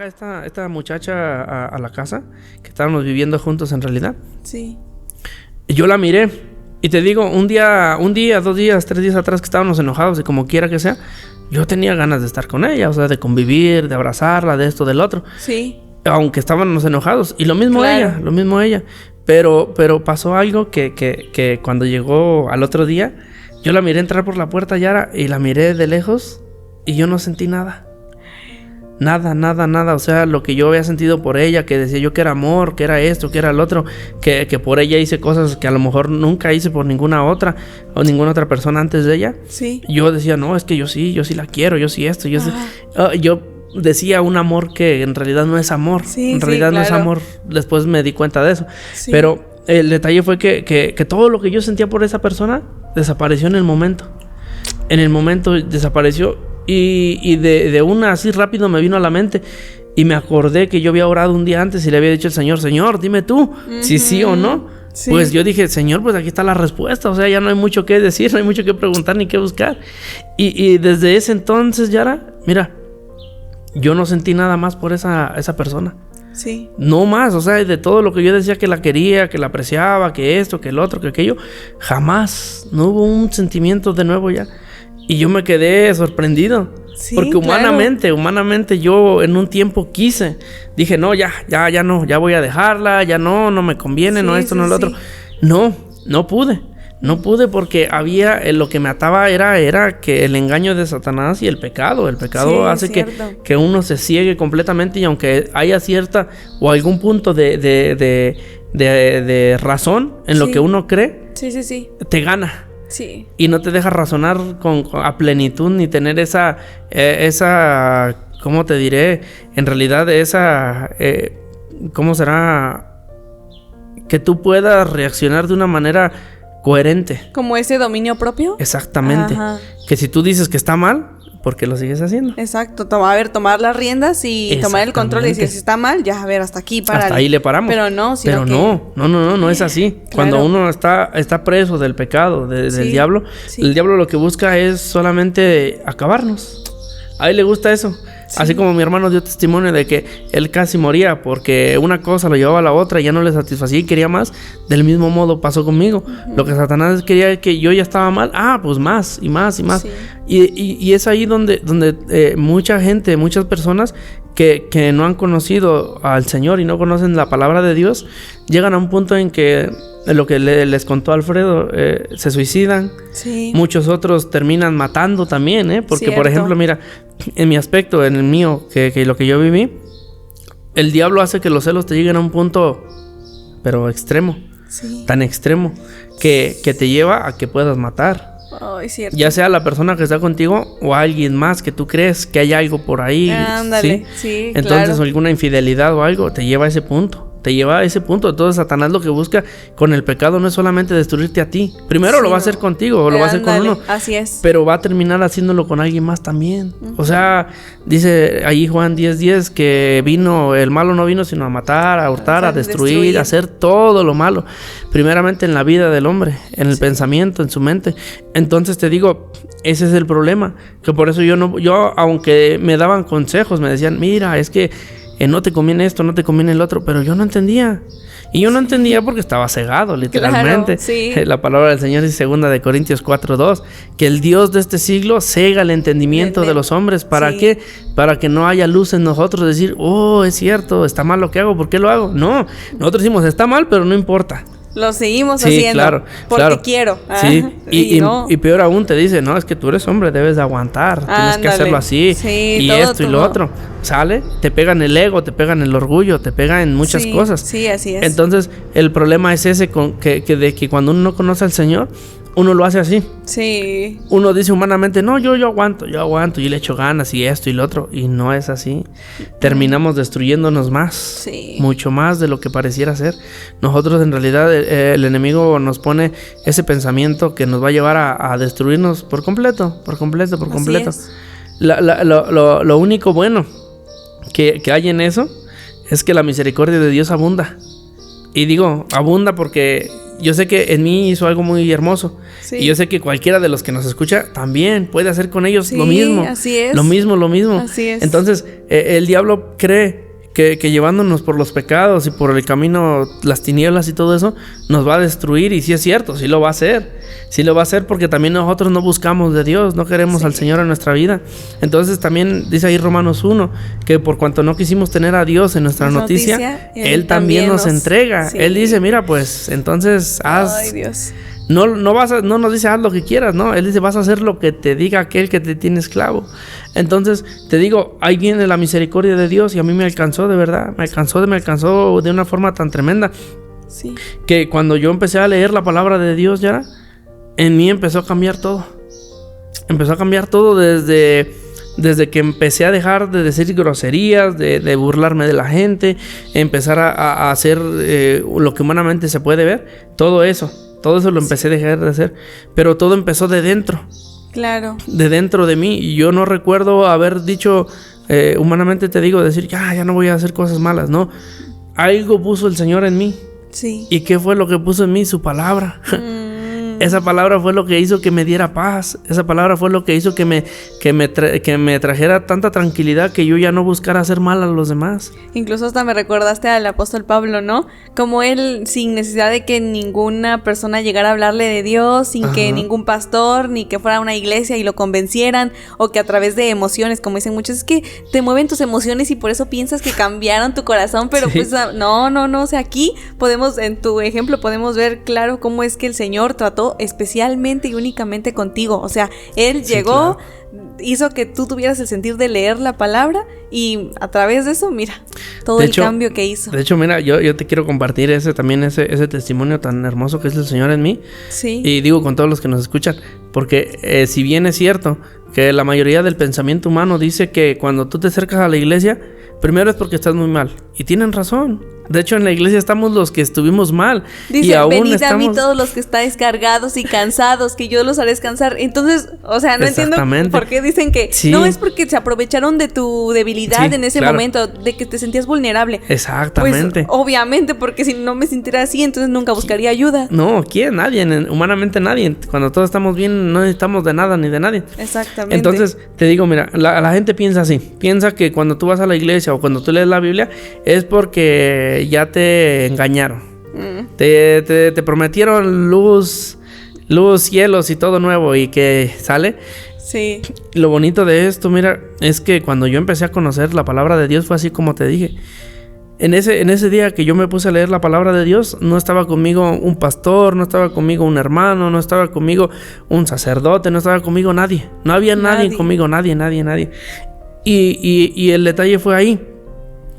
llega esta muchacha a la casa, que estábamos viviendo juntos en realidad. Sí. Y yo la miré, y te digo, un día, 2 días, 3 días atrás que estábamos enojados, y como quiera que sea, yo tenía ganas de estar con ella, o sea, de convivir, de abrazarla, de esto, del otro. Sí. Aunque estábamos enojados, y lo mismo ella. Pero pasó algo que cuando llegó al otro día, yo la miré entrar por la puerta, Yara, y la miré de lejos, y yo no sentí nada. Nada. O sea, lo que yo había sentido por ella, que decía yo que era amor, que era esto, que era el otro, que por ella hice cosas que a lo mejor nunca hice por ninguna otra o ninguna otra persona antes de ella. Sí. Yo decía, no, es que yo sí la quiero, yo sí esto, yo decía un amor que en realidad no es amor. Sí, en realidad claro. no es amor. Después me di cuenta de eso. Sí. Pero el detalle fue que todo lo que yo sentía por esa persona desapareció en el momento. En el momento desapareció. Y de una así rápido me vino a la mente. Y me acordé que yo había orado un día antes y le había dicho al Señor, Señor, dime tú si sí o no. Sí. Pues yo dije, Señor, pues aquí está la respuesta. O sea, ya no hay mucho que decir, no hay mucho que preguntar ni que buscar. Y desde ese entonces, Yara, mira, yo no sentí nada más por esa persona. Sí. No más, o sea, de todo lo que yo decía que la quería, que la apreciaba, que esto, que el otro, que aquello, jamás, no hubo un sentimiento de nuevo ya. Y yo me quedé sorprendido. Sí, porque humanamente yo en un tiempo quise. Dije, no, ya no, ya voy a dejarla, ya no me conviene, Sí, no esto, sí, no lo otro. sí. No pude porque había, lo que me ataba era que el engaño de Satanás y el pecado. El pecado hace que uno se ciegue completamente, y aunque haya cierta o algún punto de razón en lo que uno cree, Sí. te gana. Sí. Y no te deja razonar a plenitud, ni tener esa, ¿cómo te diré? En realidad esa, ¿cómo será? Que tú puedas reaccionar de una manera coherente. ¿Como ese dominio propio? Exactamente. Ajá. Que si tú dices que está mal, ¿por qué lo sigues haciendo? Exacto, tomar las riendas y tomar el control y decir, si está mal, ya, a ver, hasta aquí, párale. Hasta ahí le paramos. Pero no, sino no es así. Claro. Cuando uno está preso del pecado, del diablo, el diablo lo que busca es solamente acabarnos. A él le gusta eso. Sí. Así como mi hermano dio testimonio de que él casi moría porque una cosa lo llevaba a la otra y ya no le satisfacía y quería más. Del mismo modo pasó conmigo. Uh-huh. Lo que Satanás quería que yo ya estaba mal. Pues más y más y más. Sí. Y es ahí donde mucha gente, muchas personas que no han conocido al Señor y no conocen la palabra de Dios, llegan a un punto en que lo que les contó Alfredo, se suicidan. Sí. Muchos otros terminan matando también, porque por ejemplo, mira, en mi aspecto, en el mío, que lo que yo viví, el diablo hace que los celos te lleguen a un punto, pero extremo, tan extremo, que te lleva a que puedas matar. Cierto. Ya sea la persona que está contigo o alguien más que tú crees que hay algo por ahí. Ándale, sí, entonces claro. Alguna infidelidad o algo te lleva a ese punto. Entonces Satanás lo que busca con el pecado no es solamente destruirte a ti. Primero lo va a hacer contigo o lo va a hacer con uno. Así es. Pero va a terminar haciéndolo con alguien más también. Uh-huh. O sea, dice ahí Juan 10:10 que el malo no vino sino a matar, a hurtar, a destruir, a hacer todo lo malo. Primeramente en la vida del hombre, en el pensamiento, en su mente. Entonces te digo, ese es el problema. Que por eso yo aunque me daban consejos, me decían, mira, es que no te conviene esto, no te conviene el otro, pero yo no entendía. Y yo no entendía porque estaba cegado, literalmente. Claro, La palabra del Señor dice 2 Corintios 4:2, que el Dios de este siglo cega el entendimiento de los hombres. ¿Para qué? Para que no haya luz en nosotros, decir, es cierto, está mal lo que hago, ¿por qué lo hago? No, nosotros decimos, está mal, pero no importa. Lo seguimos haciendo porque quiero. Sí, y peor aún te dice, no, es que tú eres hombre, debes de aguantar, tienes que hacerlo así, y esto y lo otro. ¿Sale? Te pega en el ego, te pega en el orgullo, te pega en muchas cosas. Sí, así es. Entonces, el problema es ese, de que cuando uno no conoce al Señor, uno lo hace así. Sí. Uno dice humanamente, no, yo aguanto, y le echo ganas y esto y lo otro, y no es así. Terminamos destruyéndonos más, mucho más de lo que pareciera ser. Nosotros en realidad el enemigo nos pone ese pensamiento que nos va a llevar a destruirnos por completo. Lo único bueno que hay en eso es que la misericordia de Dios abunda. Y digo, abunda porque yo sé que en mí hizo algo muy hermoso. Sí. Y yo sé que cualquiera de los que nos escucha también puede hacer con ellos lo mismo. Así es. Lo mismo. Así es. Entonces, el diablo cree que llevándonos por los pecados y por el camino, las tinieblas y todo eso, nos va a destruir. Y sí es cierto, sí lo va a hacer. Sí lo va a hacer porque también nosotros no buscamos de Dios, no queremos al Señor en nuestra vida. Entonces también dice ahí Romanos 1, que por cuanto no quisimos tener a Dios en nuestra noticia, Él también nos entrega. Sí. Él dice, mira, pues entonces haz... Ay, Dios. No nos dice haz lo que quieras, ¿no? Él dice vas a hacer lo que te diga aquel que te tiene esclavo. Entonces te digo, ahí viene la misericordia de Dios y a mí me alcanzó de verdad, me alcanzó de una forma tan tremenda, que cuando yo empecé a leer la palabra de Dios ya, en mí empezó a cambiar todo. Empezó a cambiar todo desde que empecé a dejar de decir groserías, de burlarme de la gente, empezar a hacer lo que humanamente se puede ver, todo eso lo empecé a dejar de hacer, pero todo empezó de dentro. Claro. De dentro de mí. Y yo no recuerdo haber dicho, humanamente te digo, decir, ya no voy a hacer cosas malas, no. Algo puso el Señor en mí. Sí. ¿Y qué fue lo que puso en mí? Su palabra. Esa palabra fue lo que hizo que me diera paz. Esa palabra fue lo que hizo que me trajera tanta tranquilidad que yo ya no buscara hacer mal a los demás. Incluso hasta me recordaste al apóstol Pablo, ¿no? Como él, sin necesidad de que ninguna persona llegara a hablarle de Dios, sin que ningún pastor, ni que fuera a una iglesia y lo convencieran, o que a través de emociones, como dicen muchos, es que te mueven tus emociones y por eso piensas que cambiaron tu corazón, pero pues no, o sea, aquí podemos, en tu ejemplo, podemos ver claro cómo es que el Señor trató especialmente y únicamente contigo. O sea, Él llegó, hizo que tú tuvieras el sentir de leer la palabra y a través de eso, mira, todo el cambio que hizo. De hecho, mira, yo te quiero compartir ese testimonio tan hermoso que es el Señor en mí. Sí. Y digo con todos los que nos escuchan, porque si bien es cierto que la mayoría del pensamiento humano dice que cuando tú te acercas a la iglesia, primero es porque estás muy mal. Y tienen razón. De hecho, en la iglesia estamos los que estuvimos mal. Dice, y aún venid a mí todos los que estáis cargados y cansados, que yo los haré descansar. Entonces, o sea, no entiendo por qué dicen que no es porque se aprovecharon de tu debilidad en ese momento, de que te sentías vulnerable. Exactamente. Pues, obviamente, porque si no me sintiera así, entonces nunca buscaría ayuda. No, ¿quién? Nadie, humanamente nadie. Cuando todos estamos bien, no necesitamos de nada ni de nadie. Exactamente. Entonces, te digo, mira, la gente piensa así. Piensa que cuando tú vas a la iglesia o cuando tú lees la Biblia, es porque ya te engañaron. Te prometieron luz, cielos y todo nuevo y que sale. Sí. Lo bonito de esto, mira, es que cuando yo empecé a conocer la palabra de Dios fue así como te dije. En ese día que yo me puse a leer la palabra de Dios, no estaba conmigo un pastor, no estaba conmigo un hermano, no estaba conmigo un sacerdote, no estaba conmigo nadie. No había nadie conmigo, nadie. Y el detalle fue ahí,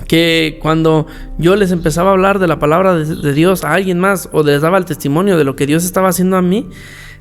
que cuando yo les empezaba a hablar de la palabra de Dios a alguien más, o les daba el testimonio de lo que Dios estaba haciendo a mí,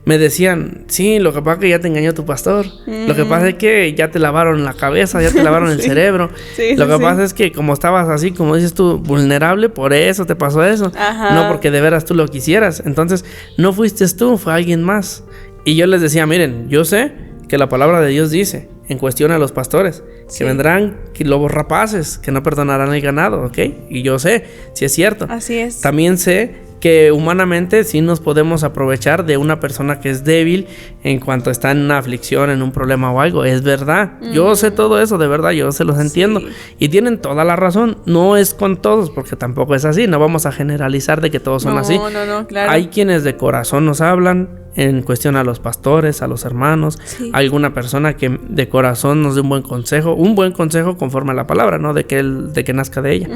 me decían, sí, lo que pasa es que ya te engañó tu pastor. Lo que pasa es que ya te lavaron la cabeza, ya te lavaron el cerebro. Lo que pasa es que como estabas así, como dices tú, vulnerable, por eso te pasó eso. No porque de veras tú lo quisieras. Entonces, no fuiste tú, fue alguien más. Y yo les decía, miren, yo sé que la palabra de Dios dice, en cuestión a los pastores, que vendrán lobos rapaces, que no perdonarán el ganado, ¿ok? Y yo sé, si es cierto. Así es. También sé que humanamente sí nos podemos aprovechar de una persona que es débil en cuanto está en una aflicción, en un problema o algo. Es verdad. Yo sé todo eso, de verdad, yo se los entiendo. Y tienen toda la razón. No es con todos, porque tampoco es así. No vamos a generalizar de que todos son así. No, claro. Hay quienes de corazón nos hablan en cuestión a los pastores, a los hermanos, alguna persona que de corazón nos dé un buen consejo conforme a la palabra, ¿no? De que nazca de ella.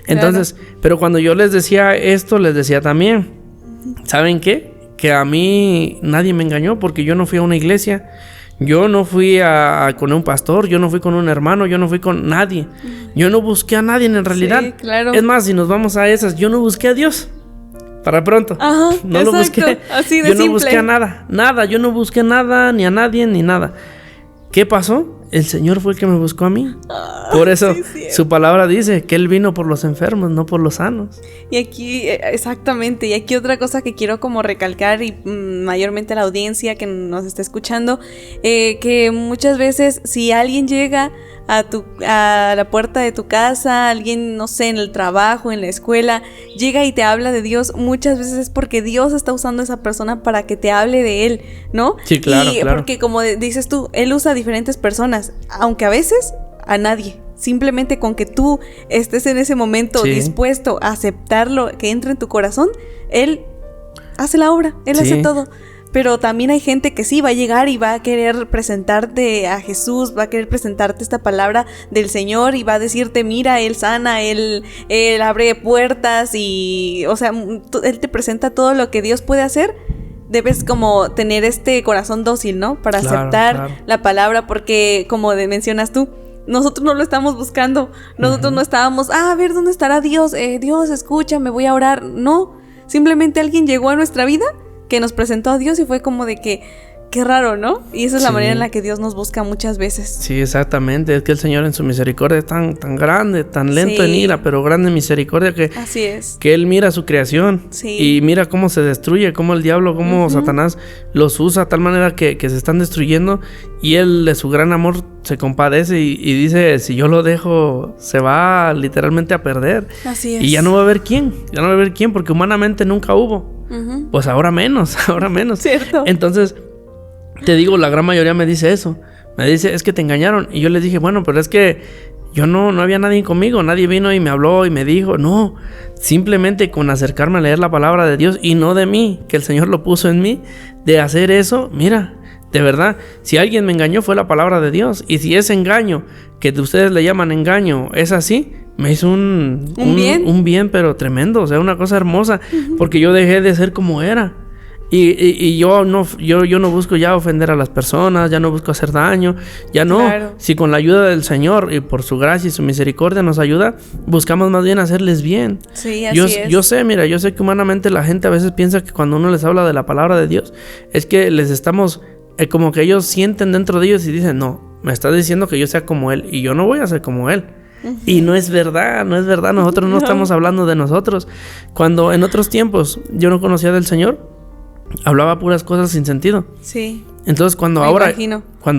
Entonces, pero cuando yo les decía esto, les decía también, ¿saben qué? Que a mí nadie me engañó, porque yo no fui a una iglesia, yo no fui con un pastor, yo no fui con un hermano, yo no fui con nadie, yo no busqué a nadie en realidad. Sí, claro. Es más, si nos vamos a esas, yo no busqué a Dios. Para pronto. Ajá, no exacto, lo busqué. Así de yo no simple. busqué a nada. Yo no busqué nada, ni a nadie, ni nada. ¿Qué pasó? El Señor fue el que me buscó a mí. Por eso su palabra dice que Él vino por los enfermos, no por los sanos. Y aquí, exactamente, y aquí otra cosa que quiero como recalcar, y mayormente la audiencia que nos está escuchando, que muchas veces si alguien llega a la puerta de tu casa, alguien, no sé, en el trabajo, en la escuela, llega y te habla de Dios, muchas veces es porque Dios está usando a esa persona para que te hable de Él, ¿no? Sí, claro, y claro. Porque como dices tú, Él usa a diferentes personas, aunque a veces a nadie. Simplemente con que tú estés en ese momento dispuesto a aceptarlo, que entre en tu corazón, Él hace la obra, Él hace todo. Pero también hay gente que sí va a llegar y va a querer presentarte a Jesús, va a querer presentarte esta palabra del Señor y va a decirte, mira, Él sana, Él abre puertas y, o sea, Él te presenta todo lo que Dios puede hacer. Debes como tener este corazón dócil, ¿no? Para aceptar la palabra, porque como mencionas tú, nosotros no lo estamos buscando. Nosotros no estábamos, a ver, ¿dónde estará Dios? Dios, escucha, me voy a orar. No, simplemente alguien llegó a nuestra vida que nos presentó a Dios y fue como de que, qué raro, ¿no? Y esa es la manera en la que Dios nos busca muchas veces. Sí, exactamente. Es que el Señor en su misericordia es tan grande, tan lento en ira, pero grande en misericordia que... Así es. Que Él mira su creación y mira cómo se destruye, cómo el diablo, cómo Satanás los usa de tal manera que se están destruyendo, y Él de su gran amor se compadece y dice, si yo lo dejo, se va literalmente a perder. Así es. Y ya no va a haber quién, porque humanamente nunca hubo. Pues ahora menos. Cierto. Entonces... Te digo, la gran mayoría me dice eso. Me dice, es que te engañaron. Y yo les dije, bueno, pero es que yo no había nadie conmigo. Nadie vino y me habló y me dijo. No, simplemente con acercarme a leer la palabra de Dios y no de mí, que el Señor lo puso en mí, de hacer eso. Mira, de verdad, si alguien me engañó fue la palabra de Dios. Y si ese engaño, que ustedes le llaman engaño, es así, me hizo un bien, pero tremendo. O sea, una cosa hermosa. Porque yo dejé de ser como era. Y yo no busco ya ofender a las personas, ya no busco hacer daño, ya no. Claro. Si con la ayuda del Señor y por su gracia y su misericordia nos ayuda, buscamos más bien hacerles bien. Sí, así es. Yo sé que humanamente la gente a veces piensa que cuando uno les habla de la palabra de Dios, es que les estamos, como que ellos sienten dentro de ellos y dicen, no, me está diciendo que yo sea como Él, y yo no voy a ser como Él. Y no es verdad, nosotros no estamos hablando de nosotros. Cuando en otros tiempos yo no conocía del Señor, hablaba puras cosas sin sentido. Sí. Entonces cuando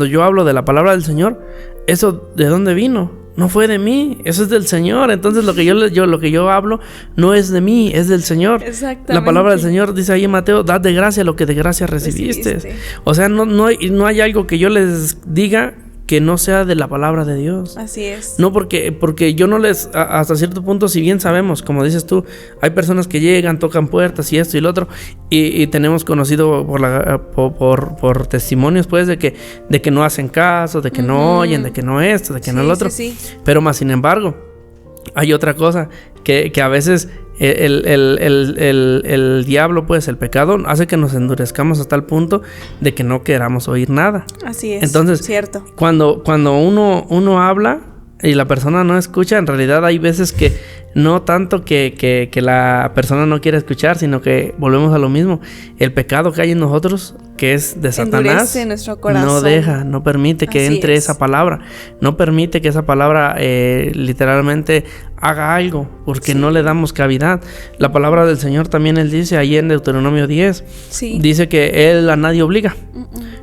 yo hablo de la palabra del Señor, ¿eso de dónde vino? No fue de mí, eso es del Señor. Entonces lo que yo hablo no es de mí, es del Señor. Exactamente. La palabra del Señor dice ahí en Mateo, dad de gracia lo que de gracia recibiste. O sea, no hay algo que yo les diga que no sea de la palabra de Dios. Así es. No, porque yo no les, hasta cierto punto, si bien sabemos, como dices tú, hay personas que llegan, tocan puertas y esto y lo otro, y tenemos conocido por testimonios, pues, de que no hacen caso, de que no oyen, de que no esto, de que no el otro. Sí. Pero más sin embargo, hay otra cosa que a veces el diablo, pues, el pecado, hace que nos endurezcamos hasta el punto de que no queramos oír nada. Así es. Entonces, cierto. Cuando uno habla y la persona no escucha, en realidad hay veces que no tanto que la persona no quiere escuchar, sino que volvemos a lo mismo. El pecado que hay en nosotros, que es de Satanás, nuestro corazón. no permite que entre esa palabra, no permite que esa palabra literalmente haga algo, porque no le damos cavidad. La palabra del Señor también Él dice ahí en Deuteronomio 10, dice que Él a nadie obliga.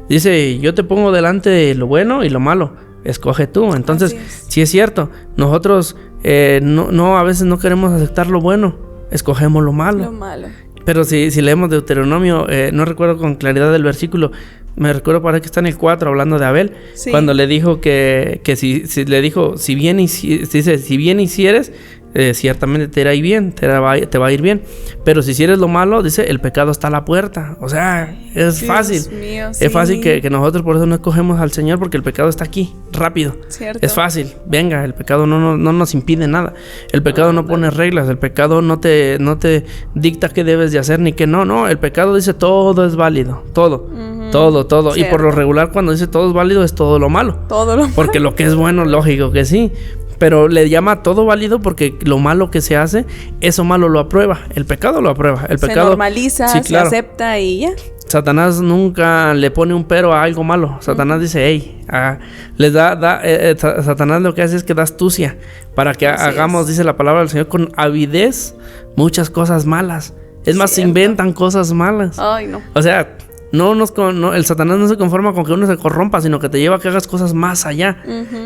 Dice, yo te pongo delante lo bueno y lo malo, escoge tú. Entonces, sí es cierto, nosotros a veces no queremos aceptar lo bueno, escogemos lo malo. Pero si leemos Deuteronomio, no recuerdo con claridad el versículo, me recuerdo para que está en el 4 hablando de Abel, cuando le dijo que si bien hicieres, ciertamente te irá bien, te va a ir bien. Pero si hicieres lo malo, dice, el pecado está a la puerta. O sea, es fácil. Mío, es fácil que nosotros por eso no escogemos al Señor, porque el pecado está aquí, rápido. Cierto. Es fácil. Venga, el pecado no nos impide nada. El pecado no pone reglas, el pecado no te dicta qué debes de hacer ni qué no. No, el pecado dice todo es válido, todo. Todo. Cierto. Y por lo regular, cuando dice todo es válido, es todo lo malo. Porque lo que es bueno, lógico que sí. Pero le llama todo válido porque lo malo que se hace, eso malo lo aprueba. El pecado lo aprueba. El pecado normaliza, se acepta y ya. Satanás nunca le pone un pero a algo malo. Satanás dice, Satanás lo que hace es que da astucia para que hagamos, dice la palabra del Señor, con avidez muchas cosas malas. Es más, se inventan cosas malas. Ay, no. O sea, El Satanás no se conforma con que uno se corrompa, sino que te lleva a que hagas cosas más allá.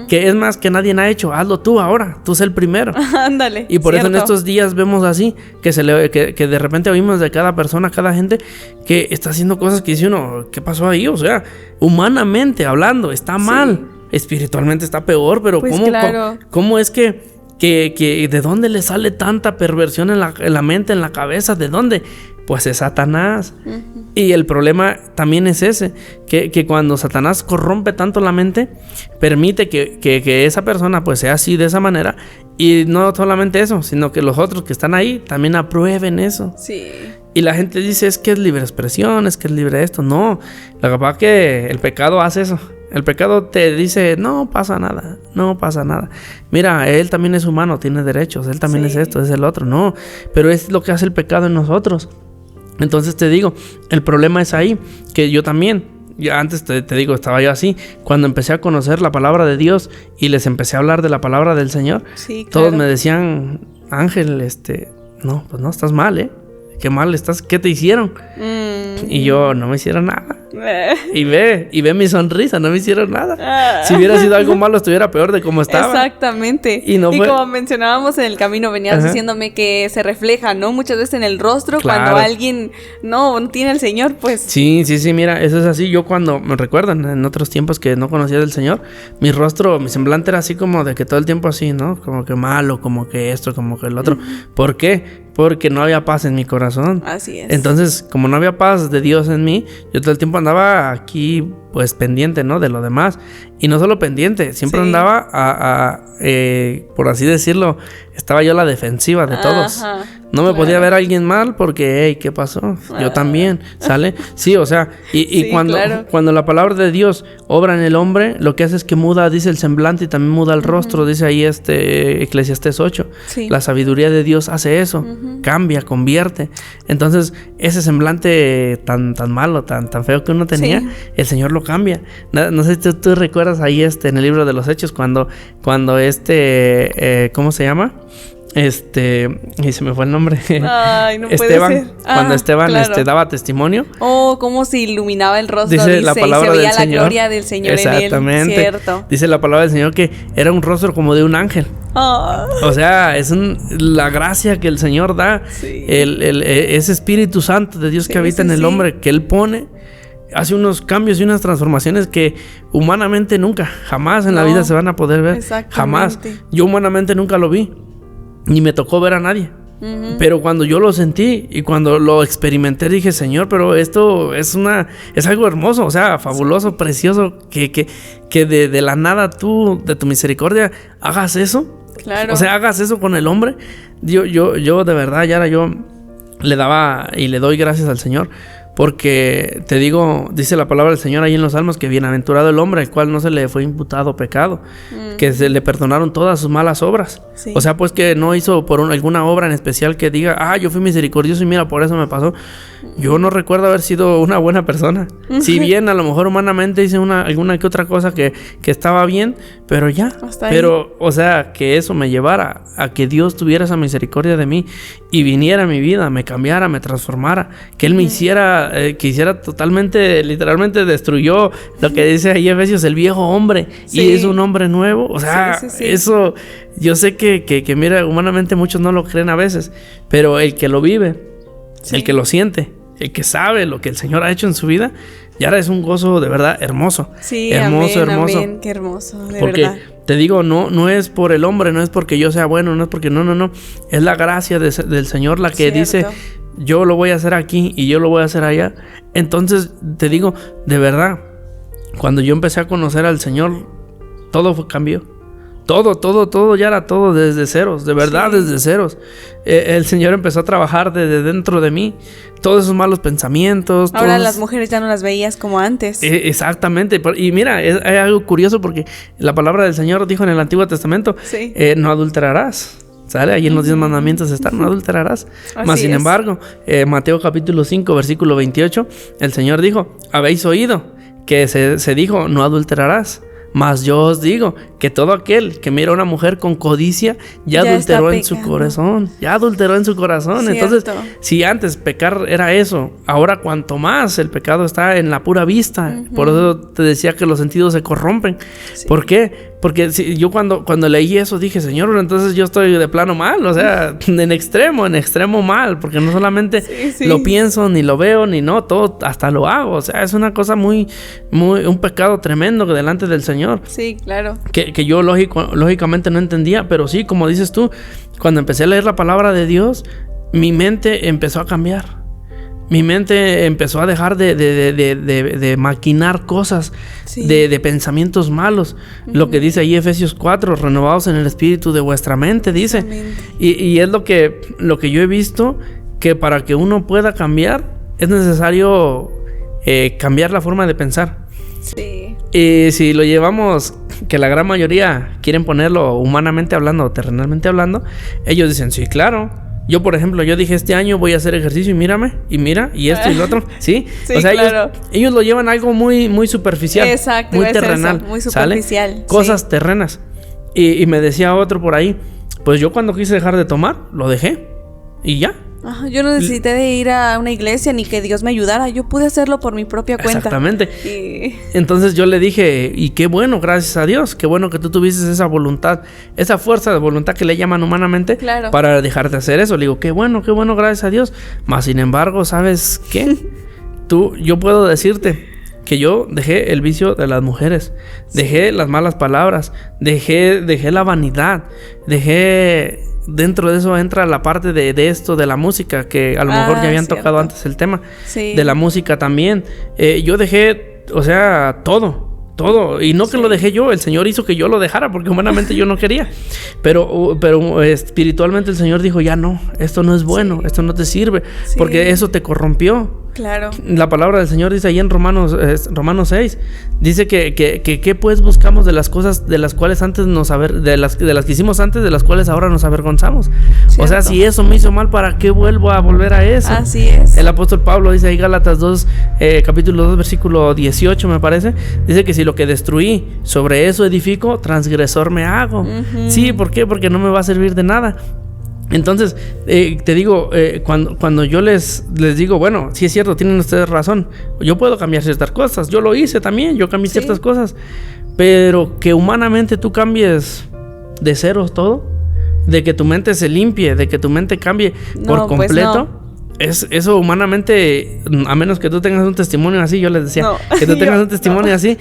Que es más que nadie ha hecho. Hazlo tú ahora. Tú sé el primero. Ándale. Y por eso en estos días vemos así, que de repente oímos de cada persona, cada gente, que está haciendo cosas que dice uno, ¿qué pasó ahí? O sea, humanamente hablando, está mal. Espiritualmente está peor, pero pues ¿cómo es que de dónde le sale tanta perversión en la mente, en la cabeza? ¿De dónde? Pues es Satanás. Y el problema también es ese, que cuando Satanás corrompe tanto la mente, permite que esa persona pues sea así de esa manera. Y no solamente eso, sino que los otros que están ahí también aprueben eso. Sí. Y la gente dice, es que es libre expresión, es que es libre esto. No, la verdad que el pecado hace eso. El pecado te dice, no pasa nada. Mira, él también es humano, tiene derechos, él también es esto, es el otro. No, pero es lo que hace el pecado en nosotros. Entonces te digo, el problema es ahí, que yo también, ya antes te digo, estaba yo así, cuando empecé a conocer la palabra de Dios y les empecé a hablar de la palabra del Señor, todos me decían, Ángel, no, pues no, estás mal, qué mal estás, ¿qué te hicieron? Y yo, no me hicieron nada. Y ve mi sonrisa, no me hicieron nada. Si hubiera sido algo malo, estuviera peor de cómo estaba. Exactamente. Y como mencionábamos en el camino, venías diciéndome que se refleja, ¿no? Muchas veces en el rostro, cuando alguien no tiene al Señor, pues. Sí, mira, eso es así. Yo cuando me recuerdan en otros tiempos que no conocía del Señor, mi semblante era así como de que todo el tiempo así, ¿no? Como que malo, como que esto, como que el otro. ¿Por qué? Porque no había paz en mi corazón. Así es. Entonces, como no había paz de Dios en mí, yo todo el tiempo andaba aquí, pues, pendiente, ¿no? De lo demás. Y no solo pendiente, siempre andaba por así decirlo, estaba yo a la defensiva de todos. No me podía ver a alguien mal porque, hey, ¿qué pasó? Yo también, ¿sale? Sí, o sea, y cuando la palabra de Dios obra en el hombre, lo que hace es que muda, dice el semblante y también muda el rostro, dice ahí Eclesiastés 8. Sí. La sabiduría de Dios hace eso, cambia, convierte. Entonces, ese semblante tan malo, tan feo que uno tenía, el Señor lo cambia. No sé si tú recuerdas ahí en el libro de los Hechos, cuando ¿cómo se llama? Y se me fue el nombre. Ay, no Esteban, puede ser. Cuando Esteban daba testimonio. Cómo se iluminaba el rostro, dice la palabra y se veía del la Señor. Gloria del Señor Exactamente. en él. Cierto. Dice la palabra del Señor que era un rostro como de un ángel. O sea, es la gracia que el Señor da. Sí. Ese Espíritu Santo de Dios que habita en el hombre, que Él pone, hace unos cambios y unas transformaciones que humanamente jamás en la vida se van a poder ver. Jamás. Yo humanamente nunca lo vi, ni me tocó ver a nadie. Pero cuando yo lo sentí y cuando lo experimenté, dije, Señor, pero esto es algo hermoso, o sea, fabuloso, precioso, que de la nada tú, de tu misericordia, hagas eso. Claro. O sea, hagas eso con el hombre. Yo de verdad, Yara, yo le daba y le doy gracias al Señor. Porque te digo, dice la palabra del Señor ahí en los Salmos, que bienaventurado el hombre al cual no se le fue imputado pecado, que se le perdonaron todas sus malas obras. Sí. O sea, pues que no hizo por alguna obra en especial que diga, yo fui misericordioso y mira, por eso me pasó. Yo no recuerdo haber sido una buena persona. Si bien a lo mejor humanamente hice alguna que otra cosa que estaba bien, pero ya. Pero, o sea, que eso me llevara a que Dios tuviera esa misericordia de mí y viniera a mi vida, me cambiara, me transformara, que Él me hiciera, que hiciera totalmente, literalmente destruyó lo que dice ahí Efesios, el viejo hombre, y es un hombre nuevo. O sea, eso, yo sé que mira, humanamente muchos no lo creen a veces, pero el que lo vive, el que lo siente, el que sabe lo que el Señor ha hecho en su vida, ya es un gozo de verdad hermoso. Sí, hermoso. Amén, qué hermoso, de porque verdad. Te digo, no es por el hombre, no es porque yo sea bueno, no es porque no. Es la gracia del Señor la que dice, yo lo voy a hacer aquí y yo lo voy a hacer allá. Entonces, te digo, de verdad, cuando yo empecé a conocer al Señor, todo cambió. Todo, ya era todo desde ceros, de verdad, desde ceros. El Señor empezó a trabajar desde dentro de mí, todos esos malos pensamientos. Ahora las mujeres ya no las veías como antes. Exactamente, y mira, hay algo curioso porque la palabra del Señor dijo en el Antiguo Testamento, no adulterarás. ¿Sale? Ahí en los 10 mandamientos están, no adulterarás. Mas sin embargo, Mateo capítulo 5, versículo 28, el Señor dijo, habéis oído que se dijo, no adulterarás. Mas yo os digo que todo aquel que mira a una mujer con codicia ya adulteró en su corazón. Ya adulteró en su corazón. Cierto. Entonces, si antes pecar era eso, ahora cuanto más el pecado está en la pura vista. Uh-huh. Por eso te decía que los sentidos se corrompen. Sí. ¿Por qué? Porque yo cuando leí eso dije, Señor, entonces yo estoy de plano mal, o sea, en extremo mal, porque no solamente lo pienso, ni lo veo, ni no, todo, hasta lo hago, o sea, es una cosa un pecado tremendo delante del Señor. Sí, claro. Que yo lógicamente no entendía, pero sí, como dices tú, cuando empecé a leer la palabra de Dios, mi mente empezó a cambiar. Mi mente empezó a dejar de maquinar cosas, de pensamientos malos. Uh-huh. Lo que dice ahí Efesios 4, renovados en el espíritu de vuestra mente, dice. Y es lo que yo he visto, que para que uno pueda cambiar, es necesario cambiar la forma de pensar. Sí. Y si lo llevamos, que la gran mayoría quieren ponerlo humanamente hablando o terrenalmente hablando, ellos dicen, sí, claro. Yo, por ejemplo, dije, este año voy a hacer ejercicio y mírame, y mira, y esto y lo otro, ¿sí? O sea, claro. ellos lo llevan a algo muy, muy superficial. Exacto, muy terrenal. Eso, muy superficial. ¿Sale? Cosas terrenas. Y me decía otro por ahí, pues yo cuando quise dejar de tomar, lo dejé, y ya. Ajá, yo no necesité de ir a una iglesia ni que Dios me ayudara. Yo pude hacerlo por mi propia cuenta. Exactamente. Entonces yo le dije, y qué bueno, gracias a Dios, qué bueno que tú tuviste esa voluntad, esa fuerza de voluntad que le llaman humanamente, claro, para dejar de hacer eso. Le digo, qué bueno, gracias a Dios. Mas sin embargo, ¿sabes qué? Yo puedo decirte que yo dejé el vicio de las mujeres, dejé las malas palabras, dejé la vanidad, dentro de eso entra la parte de esto, de la música, que a lo mejor ya habían tocado antes el tema, de la música también. Yo dejé, o sea, todo, y no que lo dejé yo, el Señor hizo que yo lo dejara, porque humanamente yo no quería, pero espiritualmente el Señor dijo, ya no, esto no es bueno, esto no te sirve, porque eso te corrompió. Claro. La palabra del Señor dice ahí en Romanos 6, dice que pues buscamos de las cosas de las cuales antes de las que hicimos antes, de las cuales ahora nos avergonzamos. ¿Cierto? O sea, si eso me hizo mal, ¿para qué vuelvo a volver a eso? Así es. El apóstol Pablo dice ahí, Gálatas 2, capítulo 2, versículo 18 me parece, dice que si lo que destruí, sobre eso edifico, transgresor me hago. Uh-huh. Sí, ¿por qué? Porque no me va a servir de nada. Entonces, te digo, cuando yo les digo, bueno, sí es cierto, tienen ustedes razón, yo puedo cambiar ciertas cosas, yo lo hice también, yo cambié ciertas cosas, pero que humanamente tú cambies de cero todo, de que tu mente se limpie, de que tu mente cambie por completo, pues eso humanamente, a menos que tú tengas un testimonio así, yo les decía, que tú tengas un testimonio así,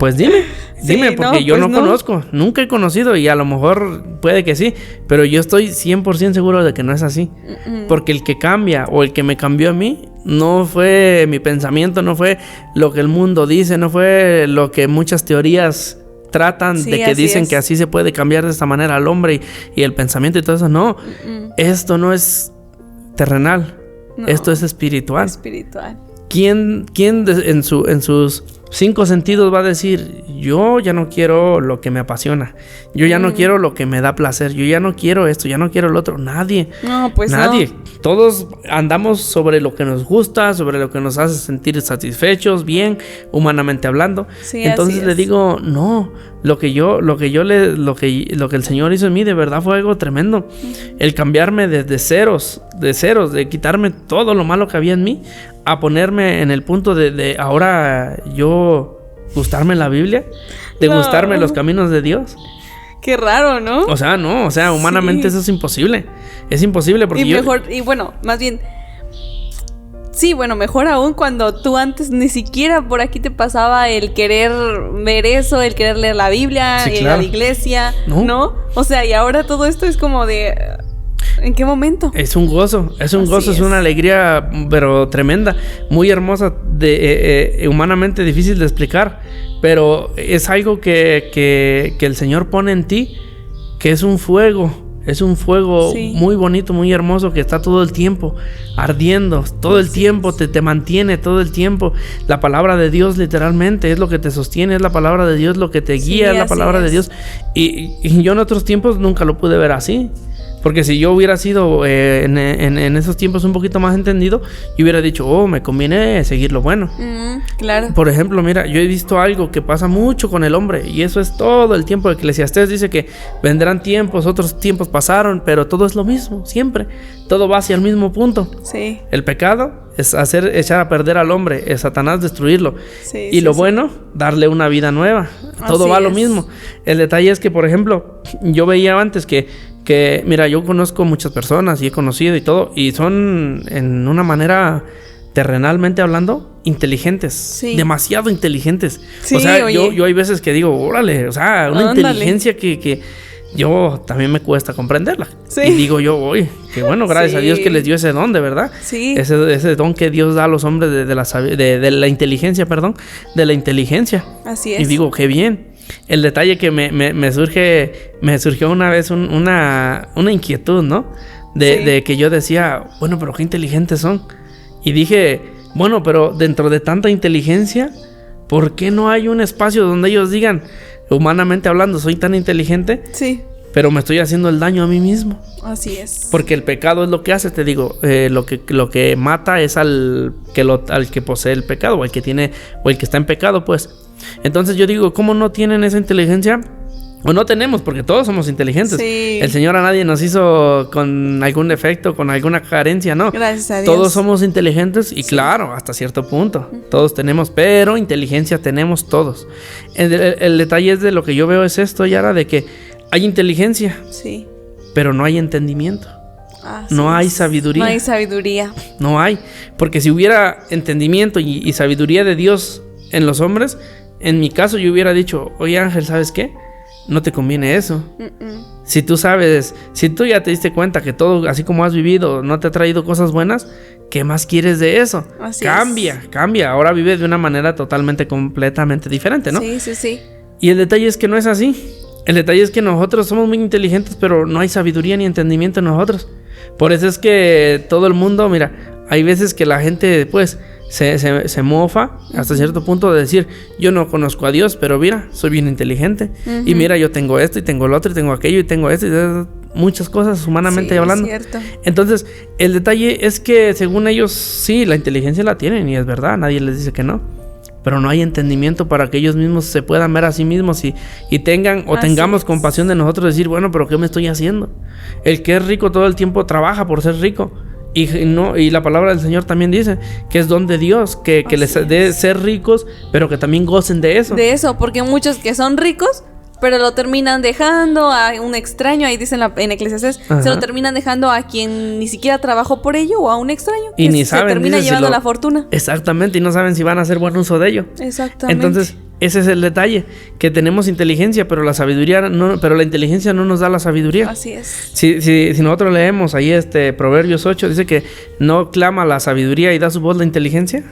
pues dime, porque yo no conozco, nunca he conocido, y a lo mejor puede que sí, pero yo estoy 100% seguro de que no es así, porque el que cambia o el que me cambió a mí no fue mi pensamiento, no fue lo que el mundo dice, no fue lo que muchas teorías tratan de que dicen que así se puede cambiar de esta manera al hombre y el pensamiento y todo eso. No, esto no es terrenal, esto es espiritual. ¿Quién en sus 5 sentidos va a decir, yo ya no quiero lo que me apasiona, yo ya no quiero lo que me da placer, yo ya no quiero esto, ya no quiero lo otro? Nadie. No, pues nadie. No. Todos andamos sobre lo que nos gusta, sobre lo que nos hace sentir satisfechos, bien, humanamente hablando. Sí, entonces le digo, no, lo que el Señor hizo en mí de verdad fue algo tremendo. El cambiarme de ceros, de quitarme todo lo malo que había en mí, a ponerme en el punto de ahora yo gustarme la Biblia, de gustarme los caminos de Dios. Qué raro, ¿no? O sea, humanamente eso es imposible. Es imposible porque mejor aún cuando tú antes ni siquiera por aquí te pasaba el querer ver eso, el querer leer la Biblia, ir a la iglesia, ¿no? O sea, y ahora todo esto es como de... ¿En qué momento? Es un gozo, es una alegría, pero tremenda, muy hermosa, humanamente difícil de explicar, pero es algo que el Señor pone en ti, que es un fuego muy bonito, muy hermoso, que está todo el tiempo ardiendo, todo el tiempo te mantiene, todo el tiempo. La palabra de Dios literalmente es lo que te sostiene, es la palabra de Dios lo que te guía, es la palabra de Dios. Y yo en otros tiempos nunca lo pude ver así. Porque si yo hubiera sido en esos tiempos un poquito más entendido, yo hubiera dicho, me conviene seguir lo bueno. Claro. Por ejemplo, mira, yo he visto algo que pasa mucho con el hombre, y eso es todo el tiempo. Eclesiastés dice que vendrán tiempos, otros tiempos pasaron, pero todo es lo mismo, siempre. Todo va hacia el mismo punto. Sí. El pecado es echar a perder al hombre, es Satanás destruirlo. Sí, y lo bueno, darle una vida nueva. Todo va a lo mismo. El detalle es que, por ejemplo, yo veía antes que mira, yo conozco muchas personas y he conocido y todo, y son en una manera, terrenalmente hablando, inteligentes. Sí. Demasiado inteligentes. Sí, o sea, yo hay veces que digo, órale, o sea, una inteligencia que yo también me cuesta comprenderla. Sí. Y digo yo, oye, que bueno, gracias a Dios que les dio ese don, de verdad. Sí. Ese don que Dios da a los hombres de la inteligencia, de la inteligencia. Así es. Y digo, qué bien. El detalle que me surgió una vez una inquietud, ¿no? De que yo decía, bueno, pero qué inteligentes son. Y dije, bueno, pero dentro de tanta inteligencia, ¿por qué no hay un espacio donde ellos digan, humanamente hablando, soy tan inteligente? Sí. Pero me estoy haciendo el daño a mí mismo. Así es. Porque el pecado es lo que hace, te digo, lo que mata es al que posee el pecado, o el que está en pecado, pues. Entonces yo digo, ¿cómo no tienen esa inteligencia? O no tenemos, porque todos somos inteligentes. Sí. El Señor a nadie nos hizo con algún defecto, con alguna carencia, ¿no? Gracias a Dios. Todos somos inteligentes y claro, hasta cierto punto. Todos tenemos, pero inteligencia tenemos todos. El detalle es de lo que yo veo es esto, Yara, de que hay inteligencia, sí, pero no hay entendimiento. No hay sabiduría. No hay sabiduría. No hay, porque si hubiera entendimiento y sabiduría de Dios en los hombres, en mi caso yo hubiera dicho, oye Ángel, ¿sabes qué? No te conviene eso. Si tú ya te diste cuenta que todo, así como has vivido, no te ha traído cosas buenas, ¿qué más quieres de eso? Así cambia. Ahora vive de una manera completamente diferente, ¿no? Sí. Y el detalle es que no es así. El detalle es que nosotros somos muy inteligentes, pero no hay sabiduría ni entendimiento en nosotros. Por eso es que todo el mundo, mira, hay veces que la gente, pues, se mofa hasta cierto punto de decir, yo no conozco a Dios, pero mira, soy bien inteligente. Y mira, yo tengo esto y tengo lo otro y tengo aquello y tengo esto y muchas cosas humanamente hablando. Es cierto. Entonces, el detalle es que según ellos, sí, la inteligencia la tienen y es verdad, nadie les dice que no. Pero no hay entendimiento para que ellos mismos se puedan ver a sí mismos y tengamos compasión de nosotros, decir, bueno, pero ¿qué me estoy haciendo? El que es rico todo el tiempo trabaja por ser rico. Y la palabra del Señor también dice que es don de Dios, que les dé ser ricos, pero que también gocen de eso. De eso, porque muchos que son ricos, pero lo terminan dejando a un extraño, ahí dicen en Eclesiastés, se lo terminan dejando a quien ni siquiera trabajó por ello o a un extraño. Y ni saben, se termina llevando la fortuna. Exactamente, y no saben si van a hacer buen uso de ello. Exactamente. Entonces, ese es el detalle, que tenemos inteligencia, pero la inteligencia no nos da la sabiduría. Así es. Si nosotros leemos ahí Proverbios 8, dice que no clama la sabiduría y da su voz la inteligencia.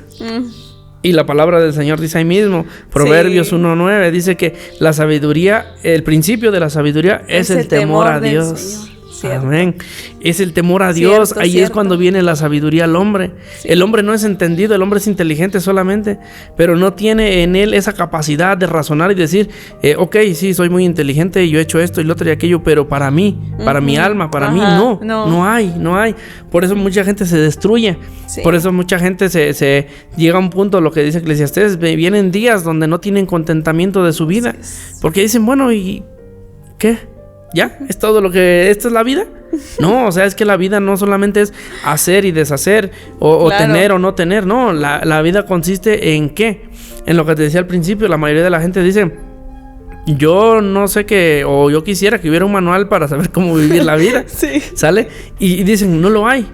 Y la palabra del Señor dice ahí mismo, Proverbios 1:9, dice que la sabiduría, el principio de la sabiduría es el temor a Dios. Amén. Es el temor a Dios. Ahí es cuando viene la sabiduría al hombre. El hombre no es entendido, el hombre es inteligente solamente, pero no tiene en él esa capacidad de razonar y decir, ok, sí, soy muy inteligente y yo he hecho esto y lo otro y aquello, pero para mí, para mi alma, para mí, no hay. Por eso mucha gente se destruye. Por eso mucha gente se llega a un punto, lo que dice Eclesiastés, vienen días donde no tienen contentamiento de su vida, porque dicen, bueno, ¿y qué? ¿Ya? ¿Es todo lo que... ¿Esto es la vida? No, o sea, es que la vida no solamente es hacer y deshacer o tener o no tener. No, la vida consiste en ¿qué? En lo que te decía al principio, la mayoría de la gente dice, yo no sé qué, o yo quisiera que hubiera un manual para saber cómo vivir la vida. ¿Sale? Y dicen, no lo hay.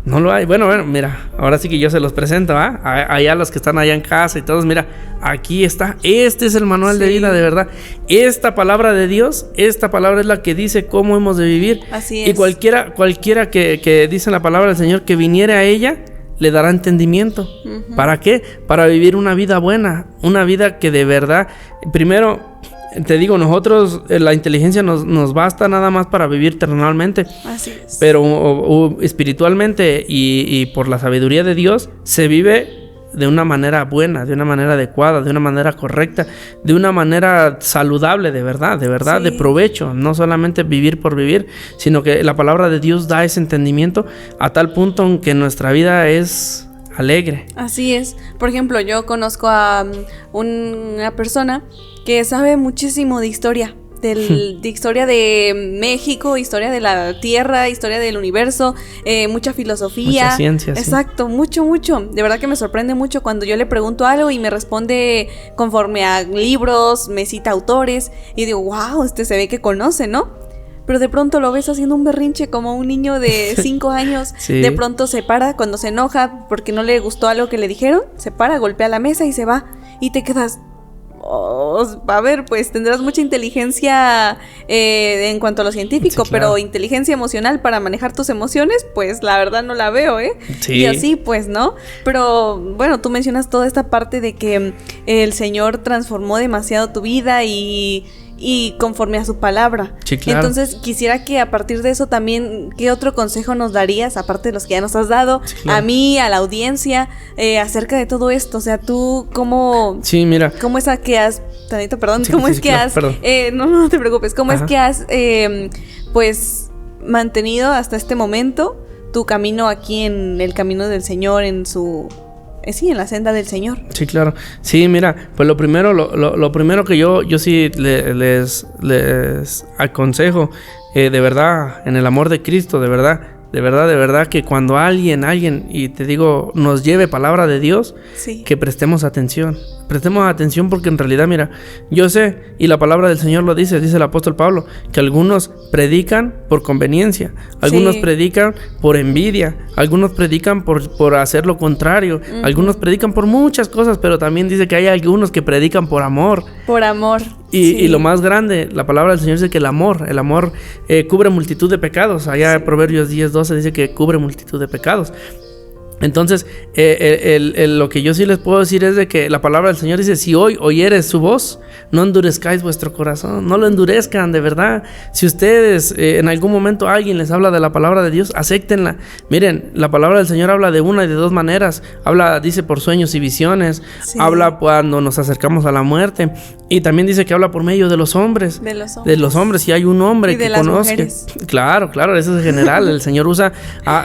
No lo hay. Bueno, mira, ahora sí que yo se los presento, ¿ah? Allá los que están allá en casa y todos, mira, aquí está. Este es el manual de vida, de verdad. Esta palabra de Dios, esta palabra es la que dice cómo hemos de vivir. Así es. Y cualquiera que dice la palabra del Señor, que viniera a ella, le dará entendimiento. ¿Para qué? Para vivir una vida buena, una vida que de verdad, primero... Te digo, nosotros la inteligencia nos basta nada más para vivir terrenalmente. Así es. Pero espiritualmente y por la sabiduría de Dios se vive de una manera buena, de una manera adecuada, de una manera correcta, de una manera saludable, de verdad, sí, de provecho, no solamente vivir por vivir, sino que la palabra de Dios da ese entendimiento a tal punto en que nuestra vida es alegre. Así es. Por ejemplo, yo conozco a una persona que sabe muchísimo de historia. De historia de México, historia de la Tierra, historia del universo, mucha filosofía. Mucha ciencia. Exacto, sí. Mucho. De verdad que me sorprende mucho cuando yo le pregunto algo y me responde conforme a libros, me cita autores y digo, wow, se ve que conoce, ¿no? Pero de pronto lo ves haciendo un berrinche como un niño de 5 años. Sí. De pronto se para cuando se enoja porque no le gustó algo que le dijeron, se para, golpea la mesa y se va. Y te quedas... a ver, pues tendrás mucha inteligencia en cuanto a lo científico, sí, claro, pero inteligencia emocional para manejar tus emociones, pues la verdad no la veo, Sí. Y así, pues, ¿no? Pero, bueno, tú mencionas toda esta parte de que el Señor transformó demasiado tu vida y conforme a su palabra. Sí, claro. Entonces, quisiera que a partir de eso también, ¿qué otro consejo nos darías, aparte de los que ya nos has dado, sí, claro, a mí, a la audiencia, acerca de todo esto? O sea, tú, ¿cómo... Sí, mira. ¿Cómo es que has... Tanito, perdón. Sí, ¿cómo sí, es que claro, has... perdón. No te preocupes. ¿Cómo Ajá. es que has, pues, mantenido hasta este momento tu camino aquí en el camino del Señor, en su... sí, en la senda del Señor. Sí, claro. Sí, mira, pues lo primero que yo sí les aconsejo, de verdad, en el amor de Cristo, de verdad, que cuando alguien, y te digo, nos lleve palabra de Dios, sí, que prestemos atención porque en realidad, mira, yo sé, y la palabra del Señor lo dice el apóstol Pablo, que algunos predican por conveniencia, algunos sí, predican por envidia, algunos predican por hacer lo contrario, uh-huh, algunos predican por muchas cosas, pero también dice que hay algunos que predican por amor. Por amor. Y lo más grande, la palabra del Señor dice que el amor cubre multitud de pecados. Allá en Proverbios 10:12 dice que cubre multitud de pecados. Entonces, lo que yo sí les puedo decir es de que la palabra del Señor dice, si hoy oyeres su voz, no endurezcáis vuestro corazón, no lo endurezcan, de verdad. Si ustedes en algún momento alguien les habla de la palabra de Dios, acéptenla. Miren, la palabra del Señor habla de una y de dos maneras. Dice por sueños y visiones, sí, habla cuando nos acercamos a la muerte, y también dice que habla por medio de los hombres. De los hombres, si hay un hombre que conozca. Claro, eso es general. El Señor usa,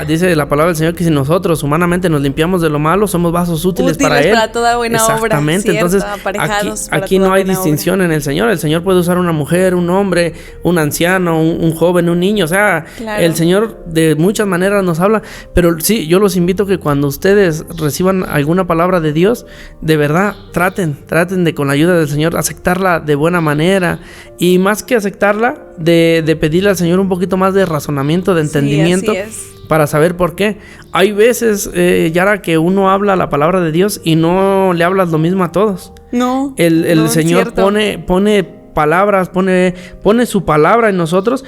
dice la palabra del Señor que si nosotros humanamente nos limpiamos de lo malo, somos vasos útiles para Él. Para toda buena Exactamente. obra. Entonces, aquí no hay distinción obra en el Señor. El Señor puede usar una mujer, un hombre, un anciano, un joven, un niño. O sea, claro, el Señor de muchas maneras nos habla. Pero sí, yo los invito que cuando ustedes reciban alguna palabra de Dios, de verdad, traten de, con la ayuda del Señor, aceptarla de buena manera. Y más que aceptarla, de pedirle al Señor un poquito más de razonamiento, de entendimiento. Sí, así es. Para saber por qué. Hay veces, Yara, que uno habla la palabra de Dios y no le hablas lo mismo a todos. No. El Señor pone palabras, pone su palabra en nosotros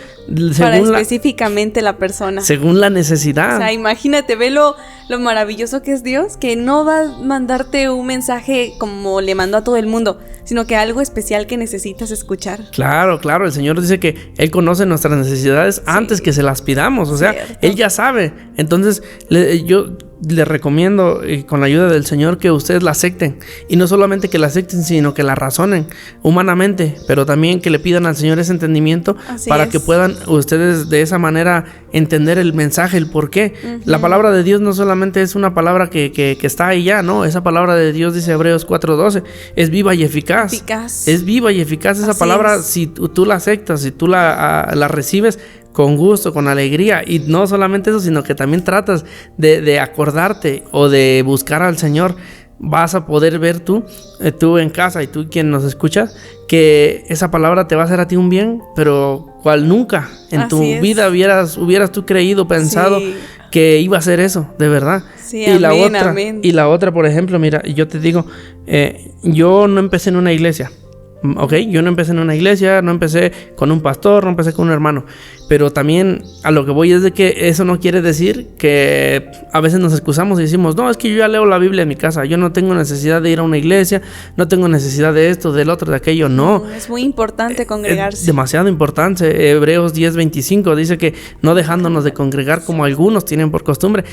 para específicamente la persona, según la necesidad. O sea, imagínate, ve lo maravilloso que es Dios, que no va a mandarte un mensaje como le mandó a todo el mundo, sino que algo especial que necesitas escuchar. Claro, el Señor dice que Él conoce nuestras necesidades antes que se las pidamos, o sea, Él ya sabe. Entonces, yo les recomiendo, con la ayuda del Señor, que ustedes la acepten, y no solamente que la acepten, sino que la razonen humanamente, pero también que le pidan al Señor ese entendimiento. Así para que puedan ustedes de esa manera entender el mensaje, el porqué. Uh-huh. La palabra de Dios no solamente es una palabra que está ahí ya, no, esa palabra de Dios, dice Hebreos 4:12, es viva y eficaz. Es viva y eficaz esa palabra. Si tú la aceptas, si tú la recibes con gusto, con alegría, y no solamente eso, sino que también tratas de acordarte o de buscar al Señor, vas a poder ver tú en casa, y tú quien nos escucha, que esa palabra te va a hacer a ti un bien, pero cual nunca en tu vida hubieras tú creído, pensado que iba a ser eso, de verdad. Sí, amén. Y la otra, por ejemplo, mira, yo te digo, yo no empecé en una iglesia. Yo no empecé en una iglesia, no empecé con un pastor, no empecé con un hermano, pero también a lo que voy es de que eso no quiere decir que a veces nos excusamos y decimos, no, es que yo ya leo la Biblia en mi casa, yo no tengo necesidad de ir a una iglesia, no tengo necesidad de esto, del otro, de aquello. No, es muy importante congregarse. Es demasiado importante. Hebreos 10:25 dice que no dejándonos de congregar como algunos tienen por costumbre.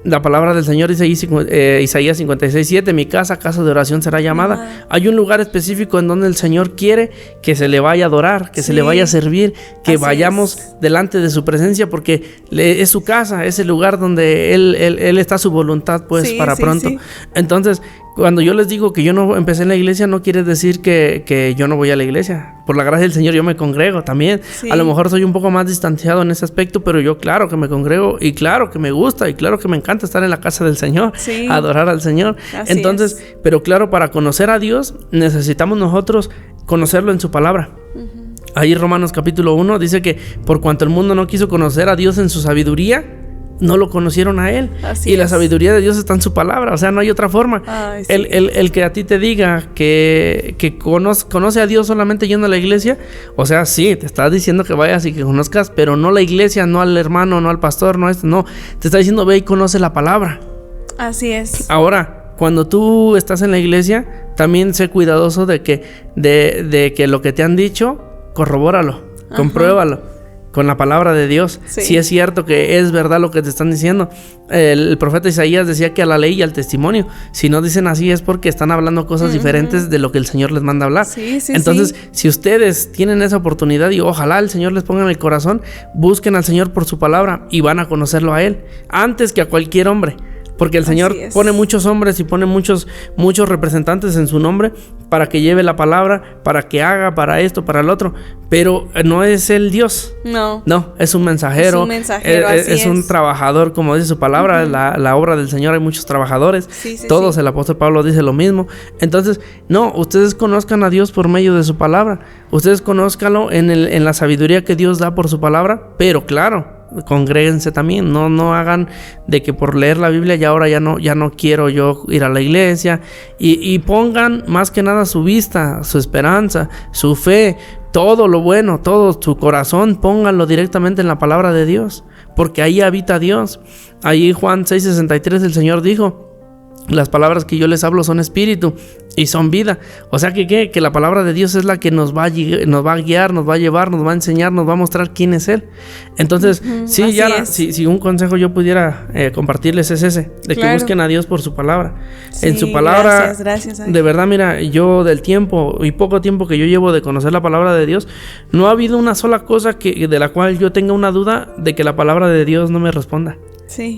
La palabra del Señor dice Isaías 56:7, mi casa de oración será llamada. Hay un lugar específico en donde el Señor quiere que se le vaya a adorar, que se le vaya a servir, que vayamos delante de su presencia, porque es su casa, es el lugar donde Él está su voluntad, pues, para pronto. Entonces, cuando yo les digo que yo no empecé en la iglesia, no quiere decir que yo no voy a la iglesia. Por la gracia del Señor yo me congrego también. A lo mejor soy un poco más distanciado en ese aspecto, pero yo claro que me congrego y claro que me gusta y claro que me encanta estar en la casa del Señor, adorar al Señor. Entonces, pero claro, para conocer a Dios necesitamos nosotros conocerlo en su palabra. Ahí Romanos capítulo 1 dice que por cuanto el mundo no quiso conocer a Dios en su sabiduría, no lo conocieron a Él. Y la sabiduría de Dios está en su palabra. O sea, no hay otra forma. El que a ti te diga que conoce a Dios solamente yendo a la iglesia, o sea, sí, te está diciendo que vayas y que conozcas, pero no la iglesia, no al hermano, no al pastor, no. Te está diciendo, ve y conoce la palabra. Así es. Ahora, cuando tú estás en la iglesia, también sé cuidadoso de que lo que te han dicho, corrobóralo, compruébalo con la palabra de Dios. Si es cierto que es verdad lo que te están diciendo. El profeta Isaías decía que a la ley y al testimonio, si no dicen así es porque están hablando cosas diferentes de lo que el Señor les manda hablar. Entonces, si ustedes tienen esa oportunidad y ojalá el Señor les ponga en el corazón, busquen al Señor por su palabra y van a conocerlo a Él antes que a cualquier hombre. Porque el Señor pone muchos hombres y pone muchos representantes en su nombre para que lleve la palabra, para que haga, para esto, para el otro. Pero no es el Dios. No, es un mensajero. Es un mensajero, es un trabajador, como dice su palabra. La obra del Señor hay muchos trabajadores. Todos, el apóstol Pablo dice lo mismo. Entonces, no, ustedes conozcan a Dios por medio de su palabra. Ustedes conózcanlo en la sabiduría que Dios da por su palabra. Pero claro, congréguense también, no hagan de que por leer la Biblia ya ahora ya no quiero yo ir a la iglesia, y pongan más que nada su vista, su esperanza, su fe, todo lo bueno, todo su corazón, pónganlo directamente en la palabra de Dios, porque ahí habita Dios. Ahí Juan 6:63 el Señor dijo: las palabras que yo les hablo son espíritu y son vida. O sea que la palabra de Dios es la que nos va a guiar, nos va a llevar, nos va a enseñar, nos va a mostrar quién es Él. Entonces, si un consejo yo pudiera compartirles es ese, de que busquen a Dios por su palabra. En su palabra, gracias, de verdad, mira, yo del tiempo y poco tiempo que yo llevo de conocer la palabra de Dios, no ha habido una sola cosa de la cual yo tenga una duda de que la palabra de Dios no me responda.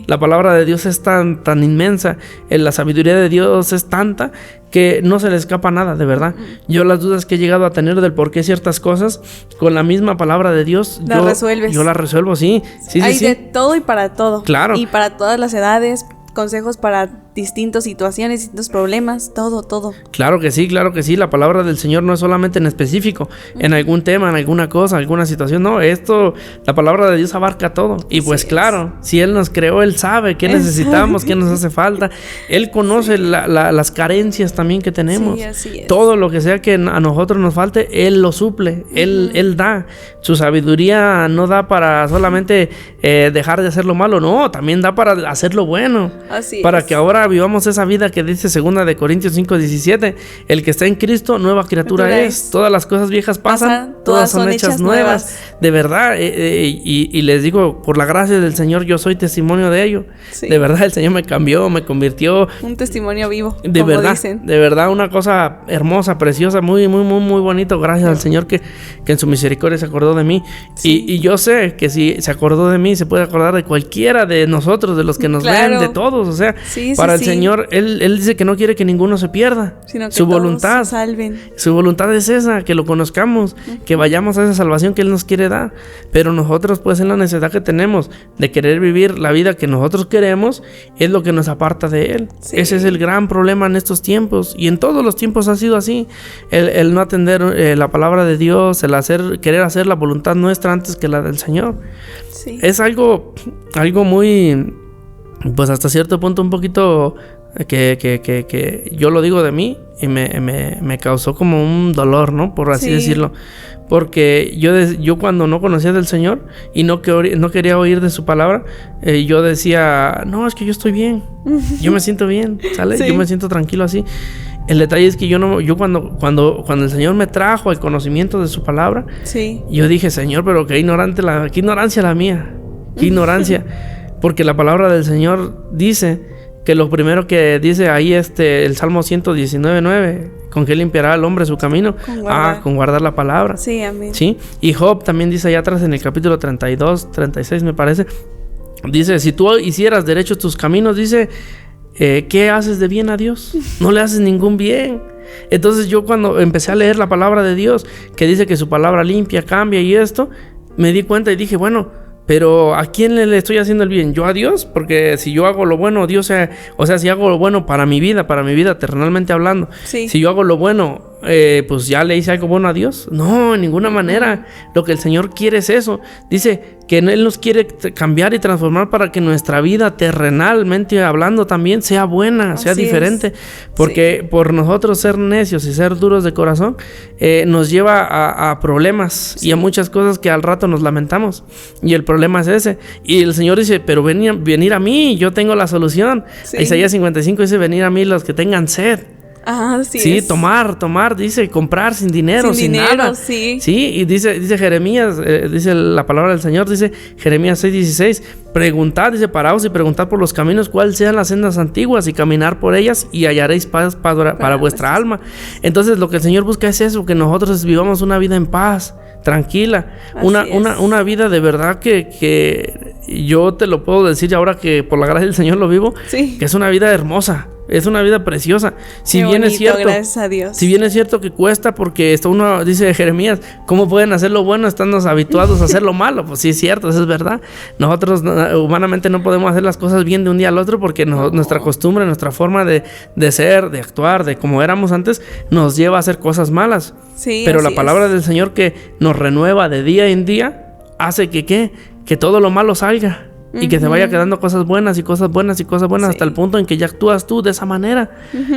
La palabra de Dios es tan inmensa, la sabiduría de Dios es tanta que no se le escapa nada, de verdad. Yo las dudas que he llegado a tener del por qué ciertas cosas, con la misma palabra de Dios, yo las resuelvo, sí. Hay de todo y para todo. Claro. Y para todas las edades, consejos para distintas situaciones, distintos problemas, todo. Claro que sí, la palabra del Señor no es solamente en específico, en algún tema, en alguna cosa, alguna situación, no, la palabra de Dios abarca todo. Y pues claro, si Él nos creó, Él sabe qué necesitamos, qué nos hace falta, Él conoce las carencias también que tenemos. Todo lo que sea que a nosotros nos falte, Él lo suple, Él da. Su sabiduría no da para solamente dejar de hacer lo malo, no, también da para hacer lo bueno. Para que ahora vivamos esa vida que dice 2 de Corintios 5:17, el que está en Cristo, nueva criatura es. Todas las cosas viejas pasan, todas son hechas nuevas. De verdad, y les digo, por la gracia del Señor, yo soy testimonio de ello. De verdad, el Señor me cambió, me convirtió. Un testimonio vivo, de verdad, dicen. De verdad, una cosa hermosa, preciosa, muy, muy, muy, muy bonito. Gracias al Señor que en su misericordia se acordó de mí. Y yo sé que si se acordó de mí, se puede acordar de cualquiera de nosotros, de los que nos ven, de todos. O sea, para el Señor, Él dice que no quiere que ninguno se pierda, sino que su voluntad se salven. Su voluntad es esa, que lo conozcamos, que vayamos a esa salvación que Él nos quiere dar. Pero nosotros, pues, en la necesidad que tenemos de querer vivir la vida que nosotros queremos, es lo que nos aparta de Él. Ese es el gran problema en estos tiempos, y en todos los tiempos ha sido así, el no atender la palabra de Dios, el querer hacer la voluntad nuestra antes que la del Señor. Es algo muy, pues hasta cierto punto un poquito que yo lo digo de mí y me causó como un dolor, ¿no? Por así decirlo. Porque yo cuando no conocía del Señor y no quería oír de su palabra, yo decía, no, es que yo estoy bien, yo me siento bien, ¿sale? Yo me siento tranquilo así. El detalle es que yo cuando el Señor me trajo el conocimiento de su palabra, yo dije, Señor, pero qué ignorancia la mía, qué ignorancia. Porque la palabra del Señor dice que lo primero que dice ahí el Salmo 119:9, ¿con qué limpiará el hombre su camino? Con guardar la palabra. Sí, amén. ¿Sí? Y Job también dice allá atrás en el capítulo 32, 36 me parece, dice, si tú hicieras derechos tus caminos, dice, ¿qué haces de bien a Dios? No le haces ningún bien. Entonces yo cuando empecé a leer la palabra de Dios, que dice que su palabra limpia, cambia y esto, me di cuenta y dije, bueno, pero ¿a quién le estoy haciendo el bien? ¿Yo a Dios? Porque si yo hago lo bueno, Dios, o sea, si hago lo bueno para mi vida terrenalmente hablando, sí. Si yo hago lo bueno, pues ya le hice algo bueno a Dios. No, en ninguna manera. Lo que el Señor quiere es eso. Dice que Él nos quiere cambiar y transformar para que nuestra vida terrenalmente hablando también sea buena, sea diferente. Porque por nosotros ser necios y ser duros de corazón, nos lleva a problemas y a muchas cosas que al rato nos lamentamos. Y el problema es ese. Y el Señor dice, pero venir a mí, yo tengo la solución. Isaías 55 dice, venir a mí los que tengan sed. Sí, tomar, dice, comprar sin dinero, sin nada. Sí, y dice Jeremías, dice la palabra del Señor, dice Jeremías 6:16, preguntad, dice, paraos y preguntad por los caminos cuáles sean las sendas antiguas y caminar por ellas y hallaréis paz para vuestra alma. Entonces lo que el Señor busca es eso, que nosotros vivamos una vida en paz, tranquila, una vida de verdad que yo te lo puedo decir ahora que por la gracia del Señor lo vivo, que es una vida hermosa. Es una vida preciosa. Si bien es cierto, gracias a Dios. Si bien es cierto que cuesta, porque uno dice Jeremías, ¿cómo pueden hacer lo bueno estando habituados a hacer lo malo? Pues sí es cierto, eso es verdad. Nosotros humanamente no podemos hacer las cosas bien de un día al otro porque nuestra costumbre, nuestra forma de ser, de actuar, de como éramos antes, nos lleva a hacer cosas malas. Sí, pero la palabra del Señor que nos renueva de día en día hace que todo lo malo salga. Y que te vaya quedando cosas buenas y cosas buenas y cosas buenas hasta el punto en que ya actúas tú de esa manera.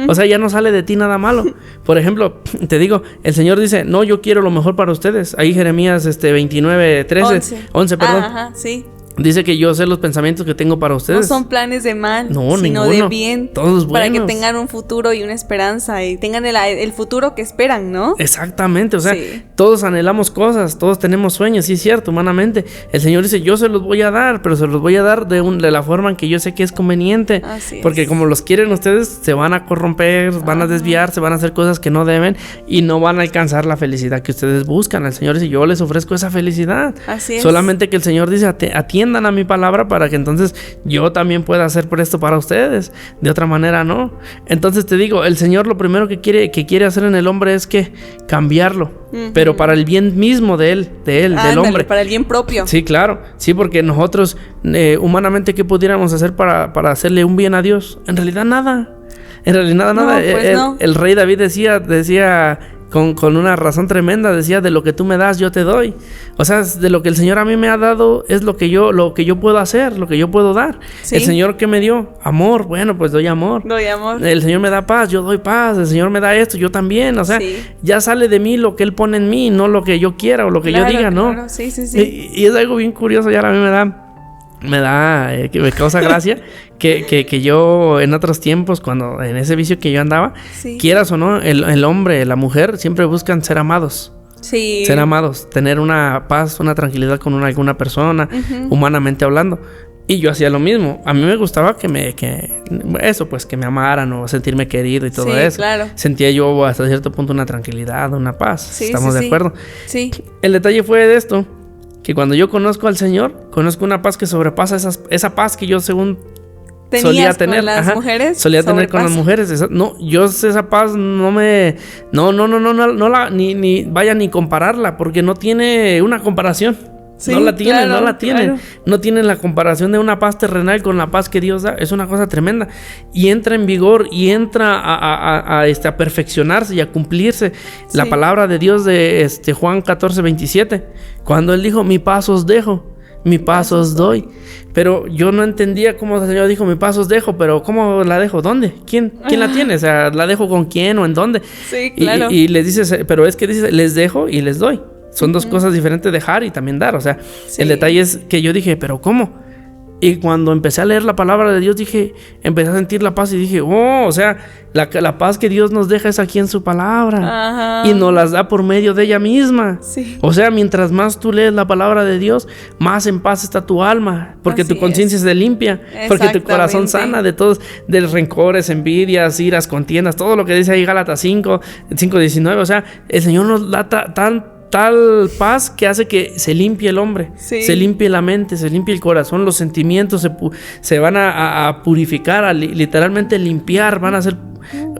O sea, ya no sale de ti nada malo. Por ejemplo, te digo, el Señor dice, no, yo quiero lo mejor para ustedes. Ahí Jeremías 11, perdón. Sí. Dice que yo sé los pensamientos que tengo para ustedes. No son planes de mal, sino ninguno. De bien. Todos buenos. Para que tengan un futuro y una esperanza y tengan el futuro que esperan, ¿no? Exactamente, o sea, todos anhelamos cosas, todos tenemos sueños, sí es cierto, humanamente. El Señor dice, yo se los voy a dar, pero se los voy a dar de la forma en que yo sé que es conveniente. Porque como los quieren ustedes, se van a corromper, van a desviarse, van a hacer cosas que no deben y no van a alcanzar la felicidad que ustedes buscan. El Señor dice, yo les ofrezco esa felicidad. Así es. Solamente que el Señor dice, atiendan a mi palabra para que entonces yo también pueda hacer presto para ustedes. De otra manera no. Entonces te digo, el Señor lo primero que quiere hacer en el hombre es que cambiarlo, pero para el bien mismo de él, del hombre. Para el bien propio. Sí, claro. Sí, porque nosotros humanamente, ¿qué pudiéramos hacer para hacerle un bien a Dios? En realidad nada. Nada. Pues el rey David decía con una razón tremenda, decía, de lo que tú me das yo te doy. O sea, de lo que el Señor a mí me ha dado es lo que yo puedo hacer, lo que yo puedo dar. El Señor, ¿qué me dio? Amor. Bueno, pues doy amor. El Señor me da paz, yo doy paz. El Señor me da esto, yo también. O sea, ya sale de mí lo que Él pone en mí, no lo que yo quiera o lo que yo diga, ¿no? Claro. Sí. Y es algo bien curioso, ya a mí que me causa gracia que yo en otros tiempos, cuando en ese vicio que yo andaba, quieras o no, el hombre, la mujer siempre buscan ser amados. Ser amados, tener una paz, una tranquilidad con alguna persona, humanamente hablando. Y yo hacía lo mismo. A mí me gustaba que me amaran o sentirme querido y todo eso. Claro. Sentía yo hasta cierto punto una tranquilidad, una paz. ¿Estamos de acuerdo? Sí. El detalle fue de esto, que cuando yo conozco al Señor, conozco una paz que sobrepasa esa paz que yo según solía tener con las mujeres. Solía tener con las mujeres. No, yo esa paz no ni compararla, porque no tiene una comparación. No la tienen. Claro. No tienen la comparación de una paz terrenal con la paz que Dios da. Es una cosa tremenda. Y entra en vigor y entra a perfeccionarse y a cumplirse la palabra de Dios de Juan 14:27. Cuando Él dijo, mi paz os dejo, mi paz os doy. Pero yo no entendía cómo el Señor dijo, mi paz os dejo, pero ¿cómo la dejo? ¿Dónde? ¿Quién la tiene? O sea, ¿la dejo con quién o en dónde? Sí, claro. Y les dice, pero es que dice, les dejo y les doy. Son dos cosas diferentes, dejar y también dar. O sea, el detalle es que yo dije, ¿pero cómo? Y cuando empecé a leer la palabra de Dios, empecé a sentir la paz y dije, oh, o sea, la paz que Dios nos deja es aquí en su palabra. Ajá. Y nos las da por medio de ella misma. Sí. O sea, mientras más tú lees la palabra de Dios, más en paz está tu alma, porque así tu conciencia se limpia, porque tu corazón sana de todos, de rencores, envidias, iras, contiendas, todo lo que dice ahí Gálatas 5:19. O sea, el Señor nos da tal paz que hace que se limpie el hombre, se limpie la mente, se limpie el corazón, los sentimientos se van a purificar, a literalmente limpiar, van a ser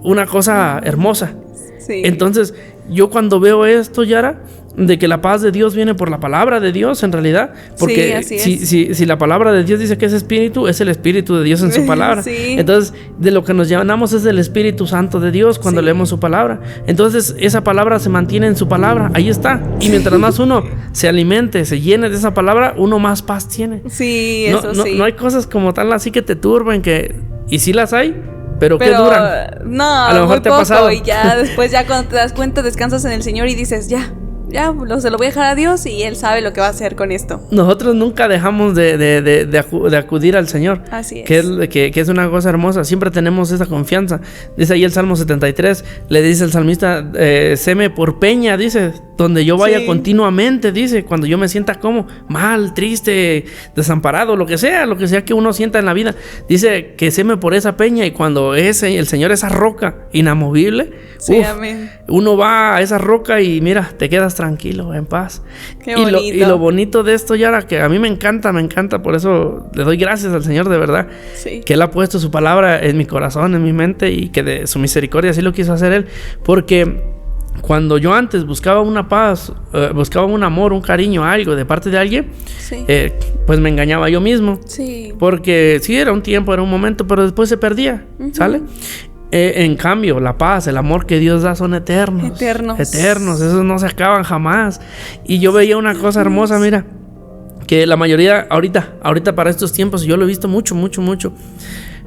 una cosa hermosa. Sí. Entonces, yo cuando veo esto, Yara, de que la paz de Dios viene por la palabra de Dios, en realidad, porque si la palabra de Dios dice que es espíritu, es el espíritu de Dios en su palabra. Sí. Entonces, de lo que nos llenamos es del Espíritu Santo de Dios cuando leemos su palabra. Entonces, esa palabra se mantiene en su palabra, ahí está. Y mientras más uno se alimente, se llene de esa palabra, uno más paz tiene. Sí, no hay cosas como tal así que te turben, y sí las hay. Pero ¿qué duran? No, a lo mejor te ha pasado. Y ya después, cuando te das cuenta, descansas en el Señor y dices, ya, se lo voy a dejar a Dios y Él sabe lo que va a hacer con esto. Nosotros nunca dejamos de acudir al Señor. Así es. Que es una cosa hermosa. Siempre tenemos esa confianza. Dice ahí el Salmo 73, le dice el salmista, séme por peña, dice, donde yo vaya continuamente, dice, cuando yo me sienta como mal, triste, desamparado, lo que sea que uno sienta en la vida, dice que séme por esa peña, y cuando el Señor, esa roca inamovible, amén. Uno va a esa roca y mira, te quedas tranquilo, en paz. Qué bonito. Y lo bonito de esto, Yara, que a mí me encanta, por eso le doy gracias al Señor de verdad, que Él ha puesto su palabra en mi corazón, en mi mente, y que de su misericordia así lo quiso hacer Él, porque cuando yo antes buscaba una paz, buscaba un amor, un cariño, algo de parte de alguien, pues me engañaba yo mismo. Sí. Porque sí, era un tiempo, era un momento, pero después se perdía, ¿sale? En cambio, la paz, el amor que Dios da son eternos. Esos no se acaban jamás. Y yo veía una cosa hermosa, mira, que la mayoría, ahorita para estos tiempos, yo lo he visto mucho.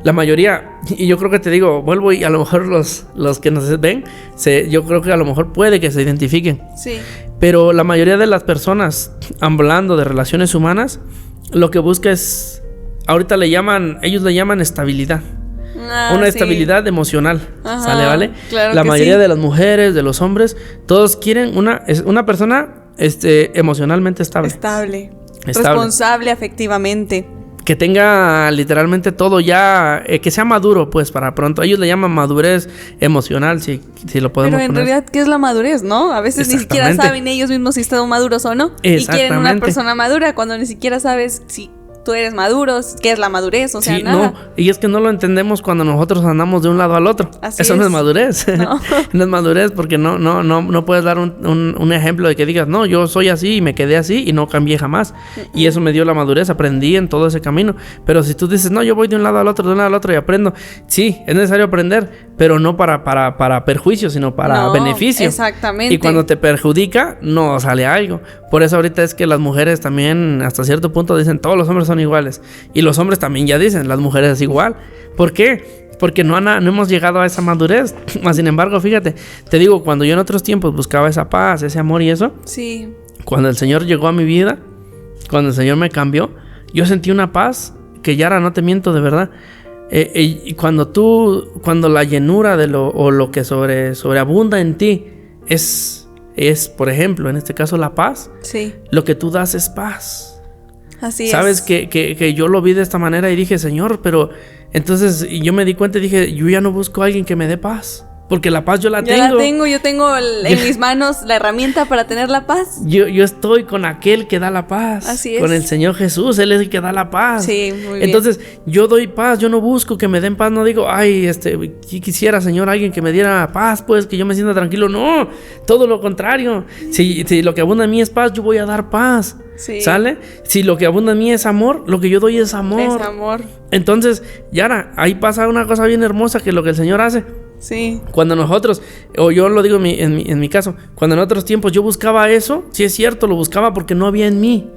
La mayoría, y yo creo que te digo, vuelvo, y a lo mejor los que nos ven, yo creo que a lo mejor puede que se identifiquen. Sí. Pero la mayoría de las personas, hablando de relaciones humanas, lo que busca es, ellos le llaman estabilidad. Una estabilidad emocional. Ajá, ¿sale, vale? Claro, la mayoría de las mujeres, de los hombres, todos quieren una persona emocionalmente estable. Responsable afectivamente. Que tenga literalmente todo ya, que sea maduro, pues, para pronto. Ellos le llaman madurez emocional, si lo podemos poner. Pero en realidad, ¿qué es la madurez, no? A veces ni siquiera saben ellos mismos si están maduros o no. Y quieren una persona madura cuando ni siquiera sabes si tú eres maduro, qué es la madurez, o sea, nada. No, y es que no lo entendemos cuando nosotros andamos de un lado al otro. Eso no es madurez. No. No es madurez, porque no puedes dar un ejemplo de que digas, no, yo soy así y me quedé así y no cambié jamás. Y eso me dio la madurez, aprendí en todo ese camino. Pero si tú dices, no, yo voy de un lado al otro y aprendo, sí, es necesario aprender, pero no para perjuicio, sino para beneficio. Exactamente. Y cuando te perjudica, no sale algo. Por eso ahorita es que las mujeres también, hasta cierto punto, dicen, todos los hombres son iguales. Y los hombres también ya dicen, las mujeres es igual. ¿Por qué? Porque no hemos llegado a esa madurez. Sin embargo, fíjate, te digo, cuando yo en otros tiempos buscaba esa paz, ese amor y eso, sí, cuando el Señor llegó a mi vida, cuando el Señor me cambió, yo sentí una paz que ya ahora no te miento, de verdad. Y cuando la llenura de lo que sobreabunda en ti es, por ejemplo, en este caso la paz, sí, lo que tú das es paz. Así ¿sabes? es. Que yo lo vi de esta manera y dije, Señor, pero entonces yo me di cuenta y dije, yo ya no busco a alguien que me dé paz, porque la paz yo la tengo. Yo tengo en mis manos la herramienta para tener la paz. Yo estoy con aquel que da la paz. Así es. Con el Señor Jesús, Él es el que da la paz. Sí, muy bien. Entonces, yo doy paz, yo no busco que me den paz, no digo, ay, quisiera, Señor, alguien que me diera paz, pues, que yo me sienta tranquilo. No, todo lo contrario. Si lo que abunda en mí es paz, yo voy a dar paz. Sí. ¿Sale? Si lo que abunda en mí es amor, lo que yo doy es amor. Es amor. Entonces, Yara, ahí pasa una cosa bien hermosa, que lo que el Señor hace. Sí. Cuando nosotros, o yo lo digo en mi caso, cuando en otros tiempos yo buscaba eso, sí es cierto, lo buscaba porque no había en mí.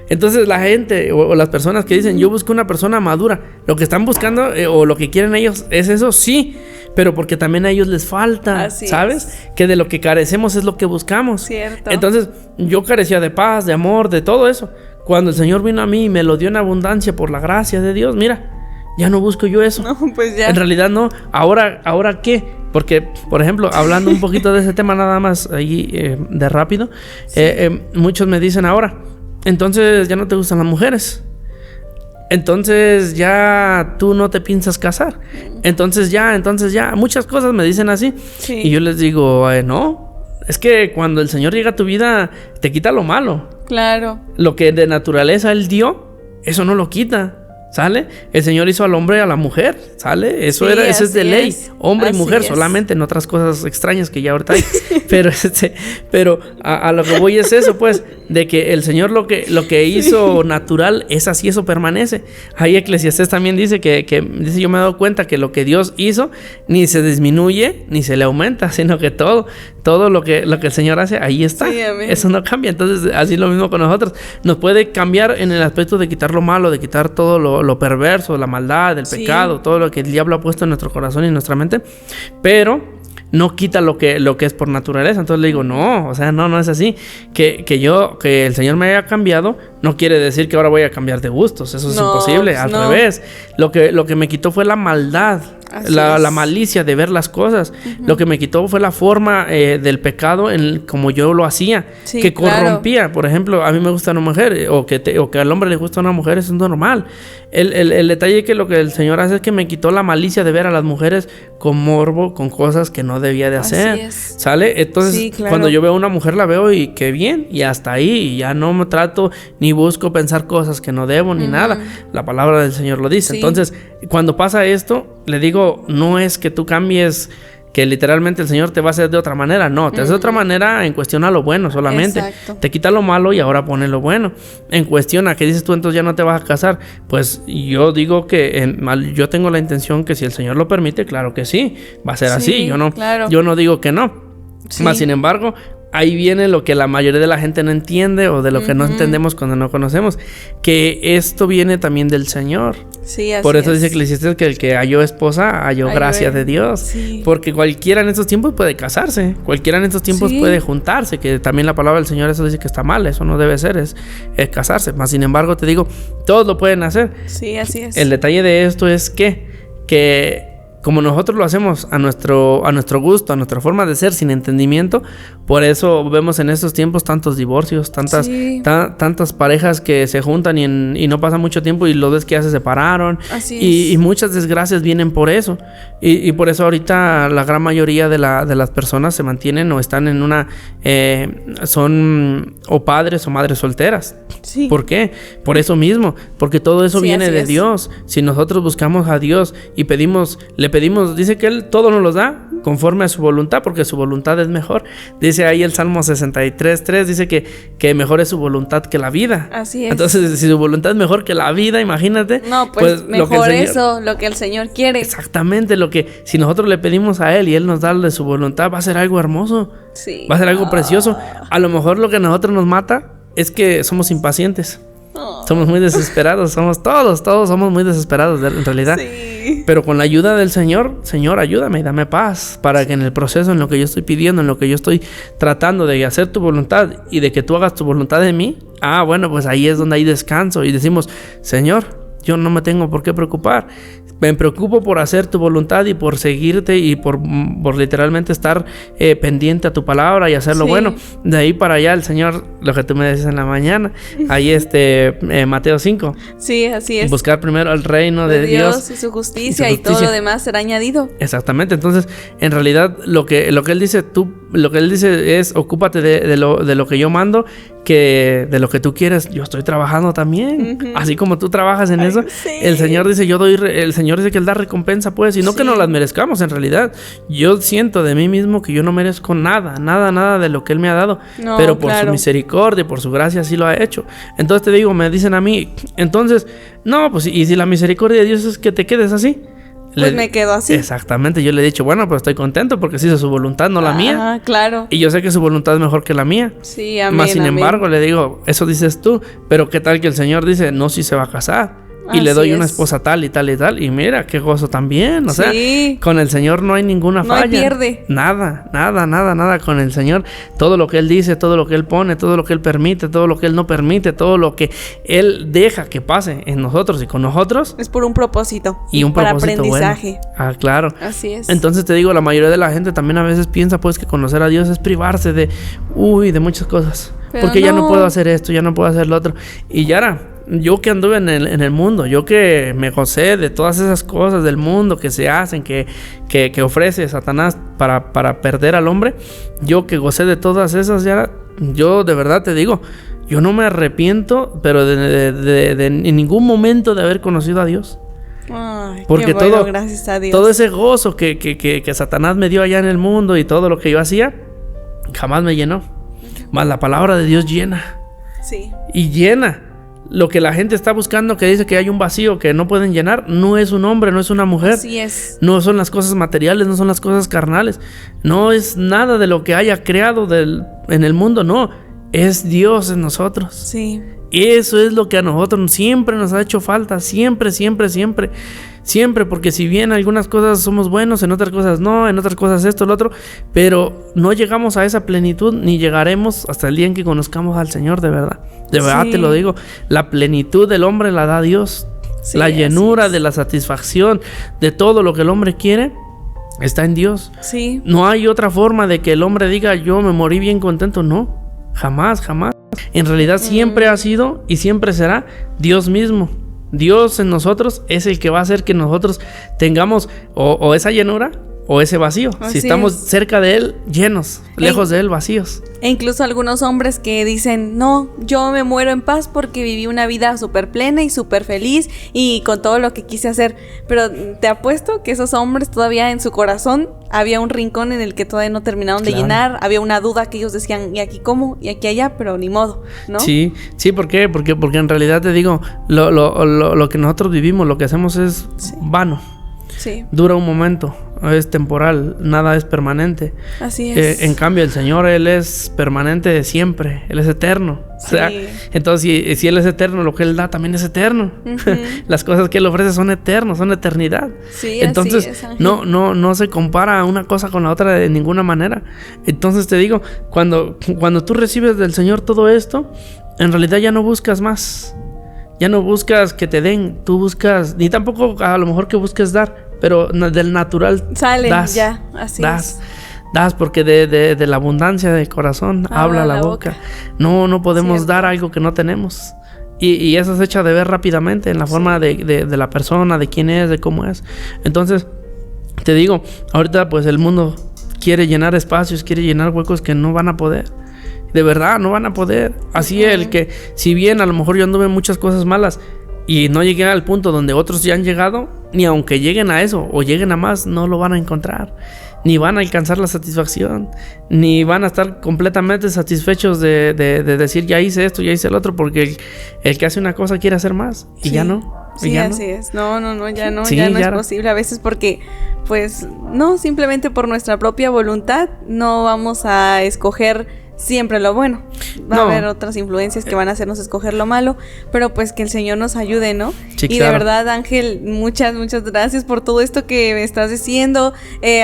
Entonces la gente o las personas que dicen, yo busco una persona madura, lo que están buscando o lo que quieren ellos es eso, sí, pero porque también a ellos les falta. Así ¿sabes? Es. Que de lo que carecemos es lo que buscamos. Cierto. Entonces yo carecía de paz, de amor, de todo eso. Cuando el Señor vino a mí y me lo dio en abundancia por la gracia de Dios, mira, ya no busco yo eso. No, pues ya. En realidad no. ¿Ahora qué? Porque, por ejemplo, hablando un poquito de ese tema nada más ahí de rápido, muchos me dicen ahora, entonces ya no te gustan las mujeres. Entonces ya tú no te piensas casar. Entonces ya, muchas cosas me dicen así. Sí. Y yo les digo, no, es que cuando el Señor llega a tu vida, te quita lo malo. Claro. Lo que de naturaleza Él dio, eso no lo quita. ¿Sale? El Señor hizo al hombre y a la mujer, ¿sale? Eso es de ley, hombre y mujer, solamente en otras cosas extrañas que ya ahorita hay. pero a lo que voy es eso, pues, de que el Señor lo que hizo natural es así, eso permanece. Ahí Eclesiastés también dice que dice, yo me he dado cuenta que lo que Dios hizo ni se disminuye ni se le aumenta, sino que todo lo que el Señor hace, ahí está. Sí, eso no cambia. Entonces, así lo mismo con nosotros. Nos puede cambiar en el aspecto de quitar lo malo, de quitar todo lo perverso, la maldad, el pecado, todo lo que el diablo ha puesto en nuestro corazón y en nuestra mente, pero no quita lo que es por naturaleza. Entonces le digo, no, o sea, no es así. Que el Señor me haya cambiado, no quiere decir que ahora voy a cambiar de gustos. Eso es imposible, al revés. Lo que me quitó fue la maldad. La malicia de ver las cosas. Lo que me quitó fue la forma del pecado como yo lo hacía, que corrompía. Por ejemplo, a mí me gusta una mujer o que al hombre le gusta una mujer, eso es normal. El detalle es que lo que el Señor hace es que me quitó la malicia de ver a las mujeres con morbo, con cosas que no debía de hacer. ¿Sale? Entonces, cuando yo veo a una mujer la veo y qué bien, y hasta ahí, y ya no me trato ni busco pensar cosas que no debo ni nada. La palabra del Señor lo dice. Entonces, cuando pasa esto, le digo, no es que tú cambies, que literalmente el Señor te va a hacer de otra manera. No, te hace de otra manera en cuestión a lo bueno solamente. Exacto. Te quita lo malo y ahora pone lo bueno. En cuestión a que dices tú, entonces ya no te vas a casar. Pues yo digo que yo tengo la intención que si el Señor lo permite, claro que sí, va a ser así. Yo no digo que no. Más sin embargo, ahí viene lo que la mayoría de la gente no entiende o de lo que no entendemos cuando no conocemos, que esto viene también del Señor. Sí, así Por eso dice Eclesiastés que el que halló esposa halló gracia de Dios. Sí. Porque cualquiera en estos tiempos puede casarse, cualquiera en estos tiempos puede juntarse, que también la palabra del Señor eso dice que está mal, eso no debe ser, es casarse. Más sin embargo, te digo, todos lo pueden hacer. Sí, así es. El detalle de esto es que como nosotros lo hacemos a nuestro gusto, a nuestra forma de ser, sin entendimiento, por eso vemos en estos tiempos tantos divorcios, tantas parejas que se juntan y no pasa mucho tiempo y lo ves que ya se separaron. Y muchas desgracias vienen por eso. Y por eso ahorita la gran mayoría de las personas se mantienen o están en son o padres o madres solteras. Sí. ¿Por qué? Por eso mismo, porque todo eso viene de Dios. Si nosotros buscamos a Dios y le pedimos, dice que Él todo nos lo da conforme a su voluntad, porque su voluntad es mejor. Dice ahí el Salmo 63:3, dice que mejor es su voluntad que la vida. Así es. Entonces, si su voluntad es mejor que la vida, imagínate. No, pues mejor lo que el Señor quiere. Exactamente, si nosotros le pedimos a Él y Él nos da de su voluntad, va a ser algo hermoso. Sí. Va a ser algo precioso. A lo mejor lo que a nosotros nos mata es que somos impacientes. Somos muy desesperados, todos somos muy desesperados en realidad. Sí. Pero con la ayuda del Señor, ayúdame y dame paz para que en el proceso, en lo que yo estoy pidiendo, en lo que yo estoy tratando de hacer tu voluntad y de que tú hagas tu voluntad en mí, bueno, pues ahí es donde hay descanso y decimos, Señor, yo no me tengo por qué preocupar. Me preocupo por hacer tu voluntad y por seguirte y por literalmente estar pendiente a tu palabra y hacer lo bueno. De ahí para allá el Señor, lo que tú me decías en la mañana, ahí Mateo 5. Sí, así es. Buscar primero el reino de Dios y su justicia y todo lo demás será añadido. Exactamente. Entonces, en realidad lo que Él dice es ocúpate de lo que yo mando, que de lo que tú quieres, yo estoy trabajando también. Así como tú trabajas en eso, el Señor dice, el Señor dice que Él da recompensa, pues, y no que no las merezcamos en realidad. Yo siento de mí mismo que yo no merezco nada de lo que Él me ha dado, pero por su misericordia, por su gracia así lo ha hecho. Entonces te digo, me dicen a mí, entonces, no, pues, y si la misericordia de Dios es que te quedes así, pues me quedo así. Exactamente, yo le he dicho, bueno, pues estoy contento porque se hizo su voluntad, no la mía. Claro. Y yo sé que su voluntad es mejor que la mía. Sí, amén. Más sin embargo, le digo, eso dices tú, pero ¿qué tal que el Señor dice, no, si se va a casar? y le doy una esposa tal y tal y tal, y mira, qué gozo también, o sea, con el Señor no hay ninguna falla. No hay pierde. Nada con el Señor. Todo lo que Él dice, todo lo que Él pone, todo lo que Él permite, todo lo que Él no permite, todo lo que Él deja que pase en nosotros y con nosotros. Es por un propósito. Y un propósito para aprendizaje. Bueno. Claro. Así es. Entonces te digo, la mayoría de la gente también a veces piensa pues que conocer a Dios es privarse de muchas cosas. Pero porque ya no puedo hacer esto, ya no puedo hacer lo otro. Y Yara, yo que anduve en el mundo, yo que me gocé de todas esas cosas del mundo que se hacen, que ofrece Satanás para perder al hombre, yo que gocé de todas esas, Yara, yo de verdad te digo, yo no me arrepiento, pero de en ningún momento de haber conocido a Dios. Ay, porque qué bueno, gracias a Dios. Todo ese gozo que Satanás me dio allá en el mundo y todo lo que yo hacía, jamás me llenó. Más la palabra de Dios llena. Sí. Y llena. Lo que la gente está buscando, que dice que hay un vacío que no pueden llenar, no es un hombre, no es una mujer. Así es. No son las cosas materiales, no son las cosas carnales. No es nada de lo que haya creado en el mundo, no. Es Dios en nosotros. Sí. Eso es lo que a nosotros siempre nos ha hecho falta. Siempre, porque si bien algunas cosas somos buenos, en otras cosas no, en otras cosas esto, lo otro, pero no llegamos a esa plenitud, ni llegaremos hasta el día en que conozcamos al Señor de verdad. De verdad te lo digo, la plenitud del hombre la da Dios. Sí, la llenura de la satisfacción de todo lo que el hombre quiere está en Dios. Sí. No hay otra forma de que el hombre diga yo me morí bien contento, no, jamás. En realidad siempre ha sido y siempre será Dios mismo. Dios en nosotros es el que va a hacer que nosotros tengamos o esa llenura o ese vacío. Así si estamos es. Cerca de Él, llenos, lejos de Él, vacíos. E incluso algunos hombres que dicen, no, yo me muero en paz porque viví una vida súper plena y súper feliz y con todo lo que quise hacer. Pero te apuesto que esos hombres todavía en su corazón había un rincón en el que todavía no terminaron de llenar. Había una duda que ellos decían, ¿y aquí cómo? ¿Y aquí allá? Pero ni modo, ¿no? Sí, ¿por qué? Porque en realidad te digo, lo que nosotros vivimos, lo que hacemos es vano. Sí. Dura un momento, es temporal, nada es permanente. Así es. En cambio, el Señor, Él es permanente de siempre, Él es eterno. Sí. O sea, entonces, si Él es eterno, lo que Él da también es eterno. Uh-huh. Las cosas que Él ofrece son eternos, son eternidad. Sí, entonces, así es, no se compara una cosa con la otra de ninguna manera. Entonces te digo, cuando tú recibes del Señor todo esto, en realidad ya no buscas más. Ya no buscas que te den, tú buscas, ni tampoco a lo mejor que busques dar, pero del natural sale, das, ya, así das, porque de la abundancia del corazón habla la boca. No podemos dar algo que no tenemos. Y eso se echa de ver rápidamente en la forma de la persona, de quién es, de cómo es. Entonces, te digo, ahorita pues el mundo quiere llenar espacios, quiere llenar huecos que no van a poder. De verdad, no van a poder. Así el que, si bien a lo mejor yo anduve en muchas cosas malas y no llegué al punto donde otros ya han llegado, ni aunque lleguen a eso o lleguen a más, no lo van a encontrar. Ni van a alcanzar la satisfacción, ni van a estar completamente satisfechos de decir ya hice esto, ya hice el otro, porque el que hace una cosa quiere hacer más y ya no. Sí, ya así es. No, ya no sí, es posible a veces porque, pues, no, simplemente por nuestra propia voluntad no vamos a escoger siempre lo bueno. Va a haber otras influencias que van a hacernos escoger lo malo, pero pues que el Señor nos ayude, ¿no? Sí, y claro. de verdad, Ángel, muchas gracias por todo esto que me estás diciendo.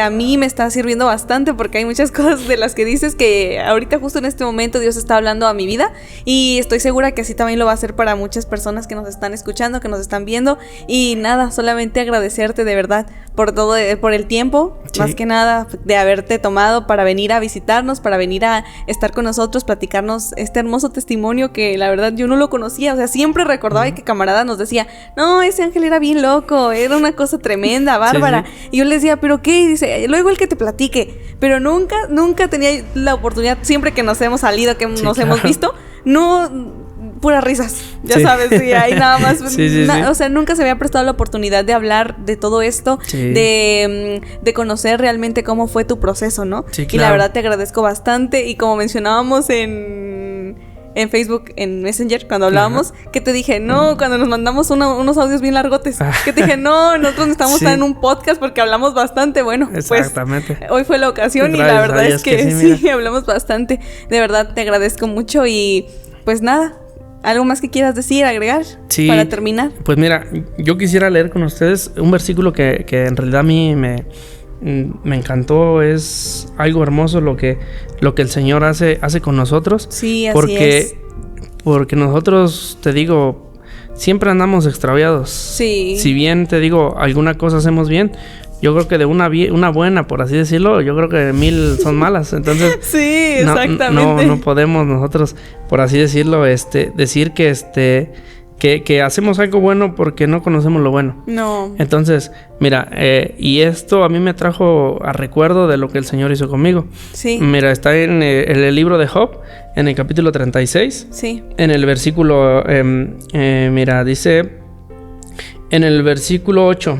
A mí me está sirviendo bastante porque hay muchas cosas de las que dices que ahorita justo en este momento Dios está hablando a mi vida y estoy segura que así también lo va a hacer para muchas personas que nos están escuchando, que nos están viendo. Y nada, solamente agradecerte de verdad por todo, por el tiempo, más que nada de haberte tomado para venir a visitarnos, para venir a estar con nosotros, platicarnos este hermoso testimonio que la verdad yo no lo conocía. O sea, siempre recordaba que camarada nos decía, no, ese Ángel era bien loco, era una cosa tremenda, bárbara. Sí. Y yo le decía, ¿pero qué? Y dice, luego el que te platique. Pero nunca tenía la oportunidad, siempre que nos hemos salido, que nos hemos visto, puras risas, ya sabes, sí, ahí nada más. O sea, nunca se había prestado la oportunidad de hablar de todo esto, de conocer realmente cómo fue tu proceso, ¿no? Sí, claro. Y la verdad te agradezco bastante. Y como mencionábamos en Facebook, en Messenger, cuando hablábamos, que te dije, cuando nos mandamos unos audios bien largotes, que te dije, nosotros necesitamos estar en un podcast porque hablamos bastante. Bueno, exactamente. Pues hoy fue la ocasión. Gracias, y la verdad es que sí, hablamos bastante. De verdad te agradezco mucho y pues nada, ¿Algo más que quieras decir, agregar? Sí, para terminar. Pues mira, yo quisiera leer con ustedes un versículo que en realidad a mí me encantó. Es algo hermoso lo que el Señor hace con nosotros. Sí, así es. Porque nosotros, te digo, siempre andamos extraviados. Sí. Si bien, te digo, alguna cosa hacemos bien, yo creo que de una buena, por así decirlo, yo creo que 1000 son malas. Entonces, sí, exactamente. No podemos nosotros, por así decirlo, decir que hacemos algo bueno porque no conocemos lo bueno. No. Entonces, mira, y esto a mí me trajo a recuerdo de lo que el Señor hizo conmigo. Sí. Mira, está en el libro de Job, en el capítulo 36. Sí. En el versículo, mira, dice, en el versículo 8,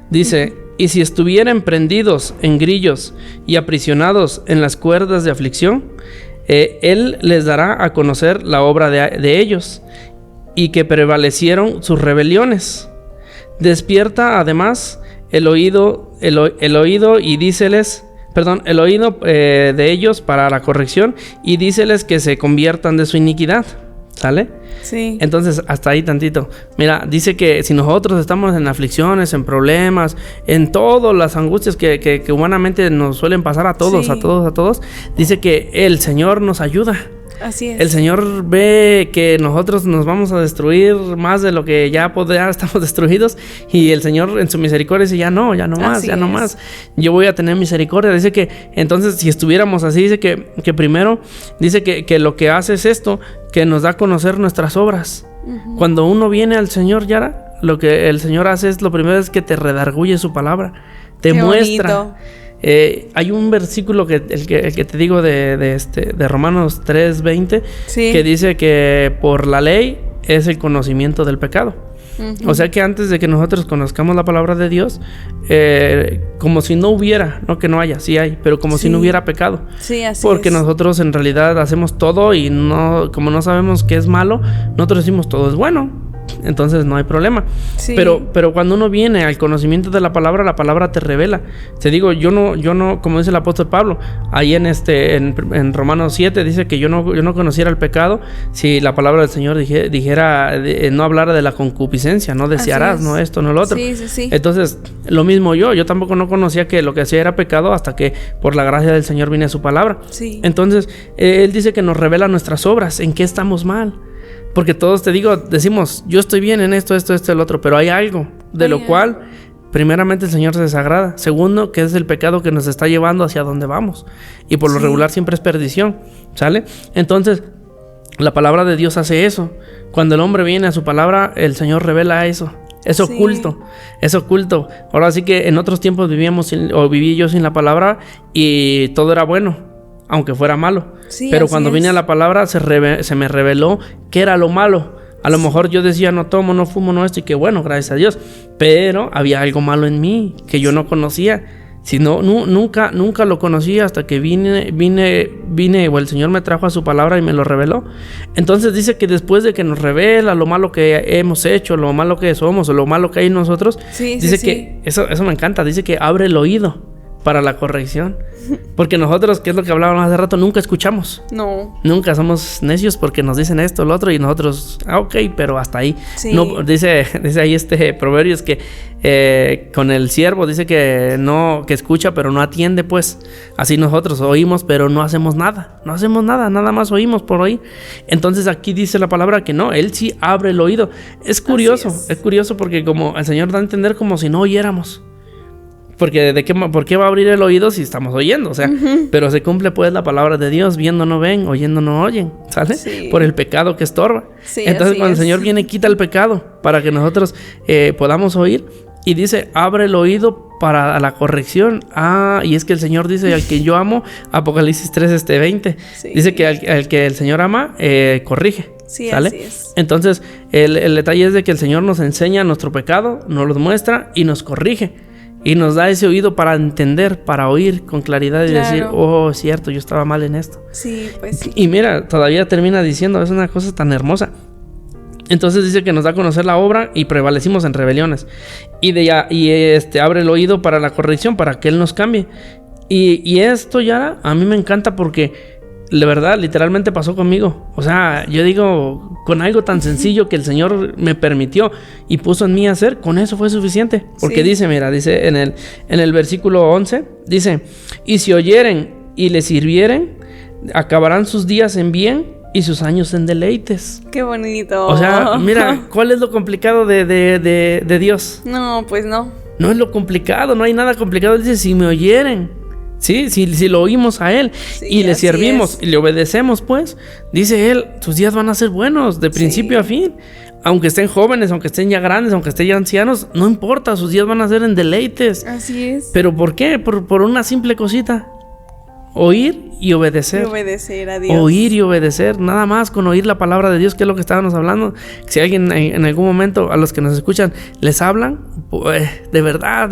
dice: y si estuvieran prendidos en grillos y aprisionados en las cuerdas de aflicción, Él les dará a conocer la obra de ellos, y que prevalecieron sus rebeliones. Despierta además el oído y díceles, el oído de ellos para la corrección, y díceles que se conviertan de su iniquidad. ¿Sale? Sí. Entonces, hasta ahí tantito. Mira, dice que si nosotros estamos en aflicciones, en problemas, en todas las angustias que humanamente nos suelen pasar a todos, sí, a todos, dice que el Señor nos ayuda. Así es. El Señor ve que nosotros nos vamos a destruir más de lo que ya estamos destruidos, y el Señor en su misericordia dice: ya no más, yo voy a tener misericordia. Dice que entonces, si estuviéramos así, dice que primero, dice que lo que hace es esto, que nos da a conocer nuestras obras. Uh-huh. Cuando uno viene al Señor, Yara, lo que el Señor hace es, lo primero es que te redarguye su palabra, te Qué muestra. Bonito. Hay un versículo el que te digo de Romanos 3:20, sí, que dice que por la ley es el conocimiento del pecado. Uh-huh. O sea que antes de que nosotros conozcamos la palabra de Dios, como si no hubiera, no que no haya, sí hay, pero como si no hubiera pecado. Sí, así porque es. Nosotros en realidad hacemos todo y como no sabemos qué es malo, nosotros decimos todo es bueno. Entonces no hay problema. Sí. Pero cuando uno viene al conocimiento de la palabra te revela. Te digo, yo no, como dice el apóstol Pablo, ahí en Romanos 7 dice que yo no conociera el pecado si la palabra del Señor dijera no hablara de la concupiscencia, no desearás, no esto, no lo otro. Sí. Entonces, lo mismo yo tampoco no conocía que lo que hacía era pecado hasta que por la gracia del Señor vine a su palabra. Sí. Entonces, Él dice que nos revela nuestras obras, en qué estamos mal. Porque todos, te digo, decimos, yo estoy bien en esto, el otro, pero hay algo de lo cual, primeramente, el Señor se desagrada. Segundo, que es el pecado que nos está llevando hacia donde vamos. Y por lo regular siempre es perdición, ¿sale? Entonces, la palabra de Dios hace eso. Cuando el hombre viene a su palabra, el Señor revela eso. Es oculto, es oculto. Ahora sí que en otros tiempos viví yo sin la palabra y todo era bueno, aunque fuera malo. Sí, pero cuando vine a la palabra se me reveló qué era lo malo. A lo mejor yo decía, no tomo, no fumo, no esto, y que bueno, gracias a Dios. Pero había algo malo en mí que yo no conocía. Nunca lo conocí hasta que vine, o el Señor me trajo a su palabra y me lo reveló. Entonces dice que después de que nos revela lo malo que hemos hecho, lo malo que somos, o lo malo que hay en nosotros, dice que eso me encanta, dice que abre el oído para la corrección. Porque nosotros, que es lo que hablábamos hace rato, nunca escuchamos. No. Nunca somos necios porque nos dicen esto, lo otro, y nosotros, ok, pero hasta ahí. Sí. No, dice ahí Proverbios que con el siervo dice que escucha pero no atiende, pues. Así nosotros oímos pero no hacemos nada. No hacemos nada es más por oír. Entonces aquí dice la palabra que no, Él sí abre el oído. Es curioso porque como el Señor da a entender como si no oyéramos. Porque ¿por qué va a abrir el oído si estamos oyendo? O sea, pero se cumple pues la palabra de Dios, viendo no ven, oyendo no oyen, ¿sale? Sí. Por el pecado que estorba. Sí, entonces cuando el Señor viene, quita el pecado para que nosotros podamos oír. Y dice, abre el oído para la corrección. Y es que el Señor dice, al que yo amo, Apocalipsis 3:20, dice que al que el Señor ama, corrige. Sí, ¿sale? Así es. Entonces, el detalle es de que el Señor nos enseña nuestro pecado, nos lo muestra y nos corrige. Y nos da ese oído para entender, para oír con claridad y decir, oh, es cierto, yo estaba mal en esto. Sí, pues sí. Y mira, todavía termina diciendo, es una cosa tan hermosa. Entonces dice que nos da a conocer la obra y prevalecimos en rebeliones. Abre el oído para la corrección, para que Él nos cambie. Y esto ya a mí me encanta porque de verdad, literalmente pasó conmigo. O sea, yo digo, con algo tan sencillo que el Señor me permitió y puso en mí a hacer, con eso fue suficiente. Porque dice en el versículo 11, dice, y si oyeren y le sirvieren, acabarán sus días en bien y sus años en deleites. ¡Qué bonito! O sea, mira, ¿cuál es lo complicado de Dios? No, pues no. No es lo complicado, no hay nada complicado. Dice, si me oyeren, ¿sí? Si lo oímos a Él y le servimos y le obedecemos, pues, dice Él, sus días van a ser buenos, de principio a fin. Aunque estén jóvenes, aunque estén ya grandes, aunque estén ya ancianos, no importa, sus días van a ser en deleites. Así es. ¿Pero por qué? Por una simple cosita. Oír y obedecer. Y obedecer a Dios. Oír y obedecer, nada más con oír la palabra de Dios, que es lo que estábamos hablando. Si alguien en algún momento, a los que nos escuchan, les hablan, pues, de verdad,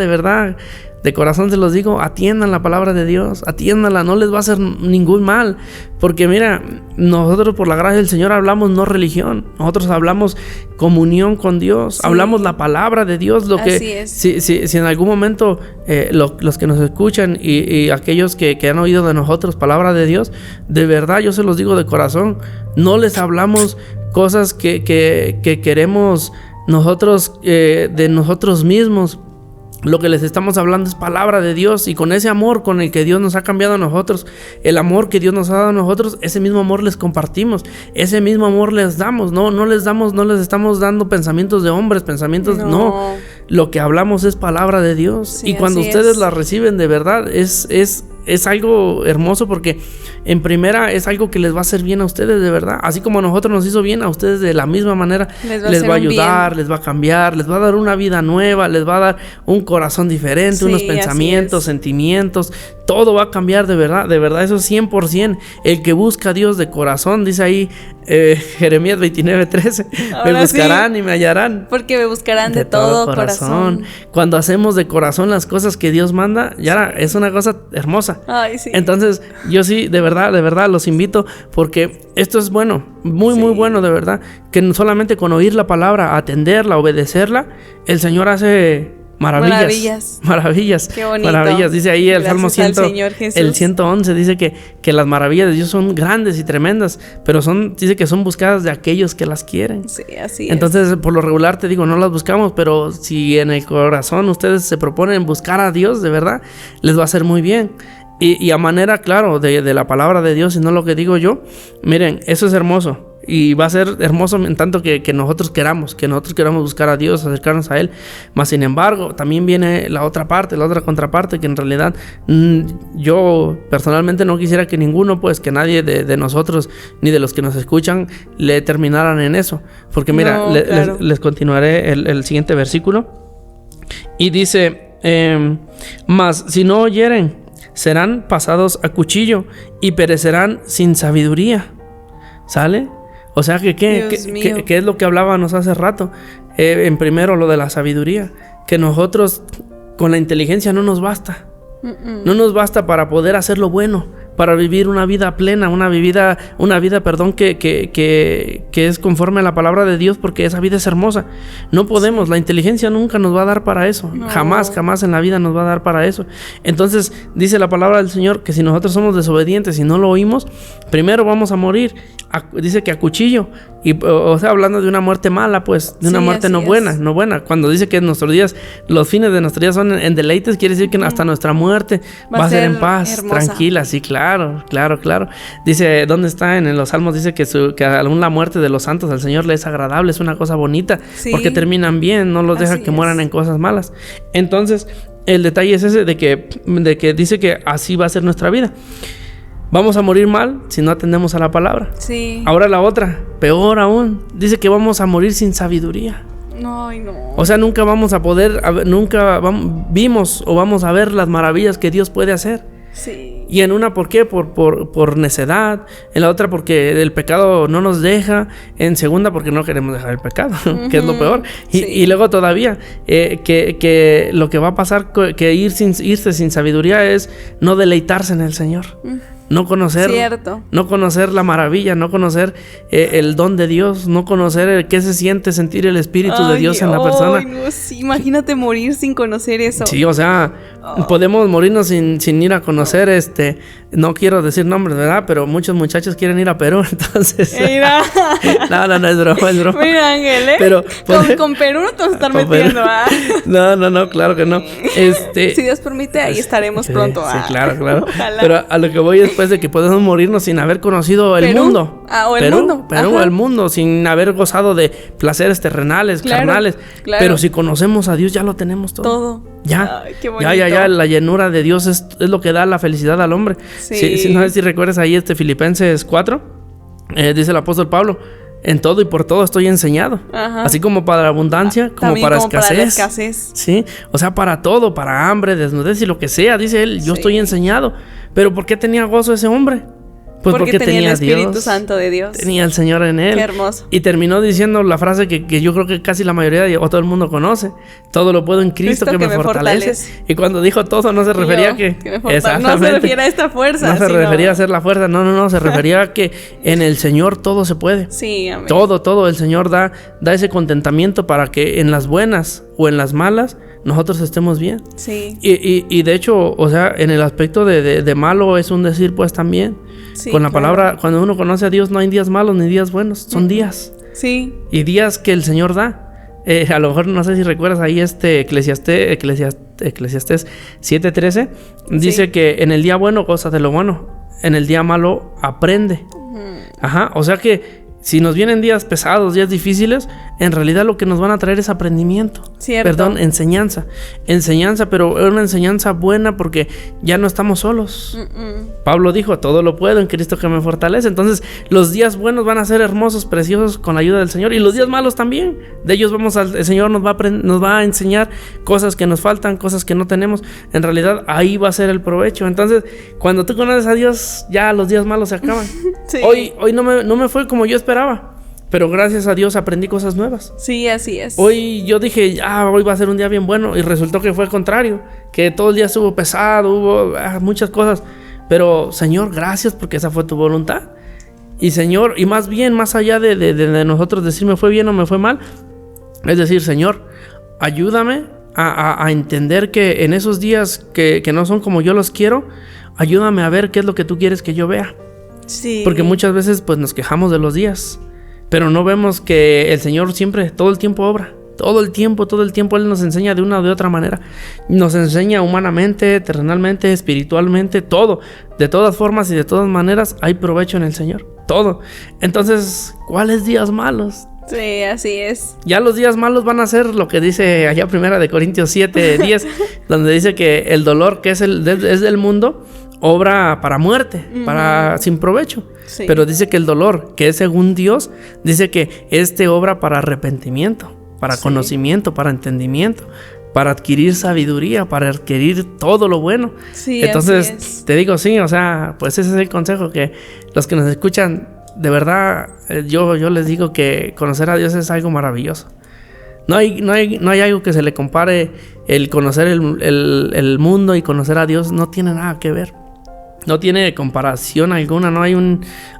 de corazón se los digo, atiendan la palabra de Dios, atiéndanla, no les va a hacer ningún mal. Porque mira, nosotros por la gracia del Señor hablamos no religión, nosotros hablamos comunión con Dios, hablamos la palabra de Dios. Lo Así que es. si en algún momento los que nos escuchan y aquellos que han oído de nosotros palabra de Dios, de verdad yo se los digo de corazón, no les hablamos cosas que queremos nosotros de nosotros mismos. Lo que les estamos hablando es palabra de Dios, y con ese amor con el que Dios nos ha cambiado a nosotros, el amor que Dios nos ha dado a nosotros, ese mismo amor les compartimos, ese mismo amor les damos. No les estamos dando pensamientos de hombres, no. Lo que hablamos es palabra de Dios, sí, y cuando ustedes la reciben de verdad es algo hermoso, porque en primera es algo que les va a hacer bien a ustedes de verdad, así como a nosotros nos hizo bien, a ustedes de la misma manera les va a ayudar, les va a cambiar, les va a dar una vida nueva, les va a dar un corazón diferente, unos pensamientos, sentimientos, todo va a cambiar de verdad, eso es 100%. El que busca a Dios de corazón, dice ahí Jeremías 29:13, me buscarán y me hallarán. Porque me buscarán de todo corazón. Cuando hacemos de corazón las cosas que Dios manda, ya es una cosa hermosa. Ay, sí. Entonces, yo sí, de verdad, los invito, porque esto es bueno, muy bueno, de verdad, que solamente con oír la palabra, atenderla, obedecerla, el Señor hace maravillas. Qué bonito. Maravillas. Dice ahí el Salmo 111, dice que las maravillas de Dios son grandes y tremendas, pero dice que son buscadas de aquellos que las quieren. Sí, así Entonces, por lo regular te digo, no las buscamos, pero si en el corazón ustedes se proponen buscar a Dios, de verdad, les va a hacer muy bien. Y a manera, claro, de la palabra de Dios, y no lo que digo yo. Miren, eso es hermoso. Y va a ser hermoso en tanto que nosotros queramos buscar a Dios, acercarnos a Él. Mas sin embargo, también viene la otra contraparte, que en realidad yo personalmente no quisiera que ninguno, pues que nadie de nosotros, ni de los que nos escuchan, le terminaran en eso. Porque mira, les continuaré el siguiente versículo. Y dice, mas si no oyeren, serán pasados a cuchillo y perecerán sin sabiduría. ¿Sale? O sea que ¿qué es lo que hablábamos hace rato? En primero lo de la sabiduría, que nosotros con la inteligencia no nos basta. No nos basta para poder hacer lo bueno, para vivir una vida plena, una vida, que es conforme a la palabra de Dios, porque esa vida es hermosa. No podemos, la inteligencia nunca nos va a dar para eso. No. Jamás en la vida nos va a dar para eso. Entonces dice la palabra del Señor que si nosotros somos desobedientes y no lo oímos, primero vamos a morir. Dice que a cuchillo, o sea, hablando de una muerte mala, pues, de una muerte no buena. Cuando dice que nuestros días, los fines de nuestros días son en deleites, quiere decir que hasta nuestra muerte va a ser en paz, hermosa, tranquila. Sí, claro. Dice, ¿dónde está? En los Salmos dice que aún la muerte de los santos al Señor le es agradable, es una cosa bonita, porque terminan bien, no los deja que mueran en cosas malas. Entonces, el detalle es ese de que dice que así va a ser nuestra vida. Vamos a morir mal si no atendemos a la palabra. Sí. Ahora la otra, peor aún, dice que vamos a morir sin sabiduría. No. O sea, nunca vamos a poder, vimos o vamos a ver las maravillas que Dios puede hacer. Sí. Y en una, ¿por qué? Por necedad. En la otra, porque el pecado no nos deja. En segunda, porque no queremos dejar el pecado, que es lo peor. Y luego todavía, que lo que va a pasar, que irse sin sabiduría es no deleitarse en el Señor. No conocer la maravilla, no conocer el don de Dios, no conocer qué se siente sentir el Espíritu de Dios en la persona. No, sí, imagínate morir sin conocer eso. Sí, o sea, Podemos morirnos sin ir a conocer, no quiero decir nombres, ¿verdad? Pero muchos muchachos quieren ir a Perú, entonces... Mira. No, es broma. Mira, Ángel, Pero, con Perú no te vas a estar metiendo, ¿ah? No, claro que no. Si Dios permite, ahí estaremos pronto, Sí, claro. Ojalá. Pero a lo que voy después de que podemos morirnos sin haber conocido el mundo. O el mundo. Perú, el mundo, sin haber gozado de placeres terrenales, carnales. Claro. Pero si conocemos a Dios, ya lo tenemos todo. Ya. Ay, qué bonito. Ya, la llenura de Dios es lo que da la felicidad al hombre. Sí. No sé si recuerdas ahí Filipenses 4, dice el apóstol Pablo, en todo y por todo estoy enseñado. Ajá. Así como para la abundancia, como para la escasez. Sí, o sea, para todo, para hambre, desnudez y lo que sea, dice él, yo estoy enseñado. Pero ¿por qué tenía gozo ese hombre? Pues porque tenía el Espíritu Santo de Dios. Tenía el Señor en él. Qué hermoso. Y terminó diciendo la frase que yo creo que casi la mayoría o todo el mundo conoce. Todo lo puedo en Cristo que me fortalece. Y cuando dijo todo no se refería no se refiere a esta fuerza. No se refería a hacer la fuerza. No. Se refería a que en el Señor todo se puede. Sí, amén. Todo. El Señor da ese contentamiento para que en las buenas o en las malas nosotros estemos bien. Sí. Y de hecho, o sea, en el aspecto de malo es un decir pues también. Sí, con la palabra, cuando uno conoce a Dios no hay días malos ni días buenos, son días. Sí. Y días que el Señor da. A lo mejor no sé si recuerdas ahí Eclesiastés 7:13 dice que en el día bueno goza de lo bueno, en el día malo aprende. Ajá, o sea que si nos vienen días pesados, días difíciles, en realidad lo que nos van a traer es aprendimiento. Cierto. Enseñanza, pero una enseñanza buena porque ya no estamos solos. Pablo dijo, todo lo puedo en Cristo que me fortalece. Entonces, los días buenos van a ser hermosos, preciosos con la ayuda del Señor. Y los días malos también. De ellos el Señor nos va a enseñar cosas que nos faltan, cosas que no tenemos. En realidad, ahí va a ser el provecho. Entonces, cuando tú conoces a Dios, ya los días malos se acaban. Sí. Hoy no me fue como yo esperaba. Pero gracias a Dios aprendí cosas nuevas. Sí, así es. Hoy yo dije, hoy va a ser un día bien bueno. Y resultó que fue el contrario. Que todo el día estuvo pesado, hubo muchas cosas. Pero Señor, gracias porque esa fue tu voluntad. Y Señor, y más bien, más allá de nosotros decir me fue bien o me fue mal, es decir, Señor, ayúdame a entender que en esos días que no son como yo los quiero, ayúdame a ver qué es lo que tú quieres que yo vea. Sí. Porque muchas veces pues nos quejamos de los días, pero no vemos que el Señor siempre, todo el tiempo obra. Todo el tiempo Él nos enseña de una o de otra manera. Nos enseña humanamente, terrenalmente, espiritualmente, todo. De todas formas y de todas maneras hay provecho en el Señor. Todo. Entonces, ¿cuáles días malos? Sí, así es. Ya los días malos van a ser lo que dice allá 1 Corintios 7:10, donde dice que el dolor que es del mundo obra para muerte, sin provecho. Sí. Pero dice que el dolor que es según Dios, dice que obra para arrepentimiento, para conocimiento, para entendimiento, para adquirir sabiduría, para adquirir todo lo bueno. Sí, entonces te digo, sí, o sea, pues ese es el consejo que los que nos escuchan, de verdad, yo les digo que conocer a Dios es algo maravilloso. No hay algo que se le compare. El conocer el mundo y conocer a Dios no tiene nada que ver. No tiene comparación alguna. No hay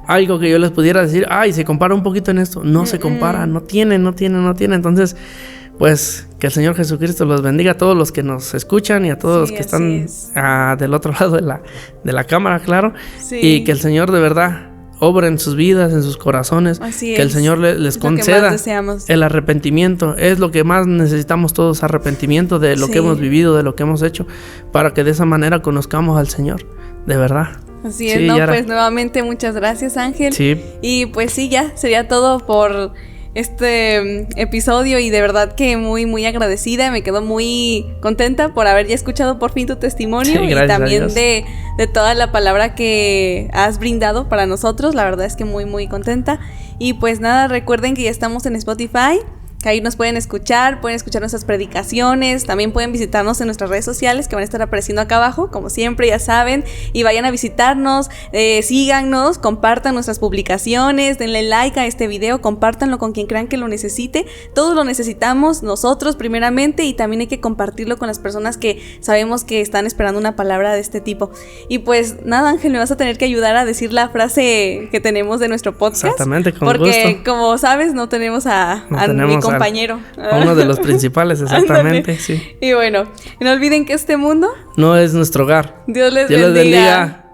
algo que yo les pudiera decir, se compara un poquito en esto. No se compara, no tiene. Entonces, pues que el Señor Jesucristo los bendiga a todos los que nos escuchan y a todos los que están del otro lado de la cámara, claro. Sí. Y que el Señor de verdad obra en sus vidas, en sus corazones. Así que el Señor les conceda el arrepentimiento. Es lo que más necesitamos todos, arrepentimiento de lo que hemos vivido, de lo que hemos hecho, para que de esa manera conozcamos al Señor, de verdad. Así es, pues nuevamente muchas gracias, Ángel. Sí. Y pues sí, ya sería todo por este episodio y de verdad que muy muy agradecida, me quedo muy contenta por haber ya escuchado por fin tu testimonio y también de toda la palabra que has brindado para nosotros, la verdad es que muy muy contenta. Y pues nada, recuerden que ya estamos en Spotify, que ahí nos pueden escuchar nuestras predicaciones, también pueden visitarnos en nuestras redes sociales que van a estar apareciendo acá abajo, como siempre ya saben, y vayan a visitarnos, síganos, compartan nuestras publicaciones, denle like a este video, compártanlo con quien crean que lo necesite, todos lo necesitamos, nosotros primeramente, y también hay que compartirlo con las personas que sabemos que están esperando una palabra de este tipo. Y pues nada, Ángel, me vas a tener que ayudar a decir la frase que tenemos de nuestro podcast. Exactamente, con porque gusto. Como sabes, no tenemos a mi compañero. A uno de los principales, exactamente, sí. Y bueno, no olviden que este mundo no es nuestro hogar. Dios les bendiga.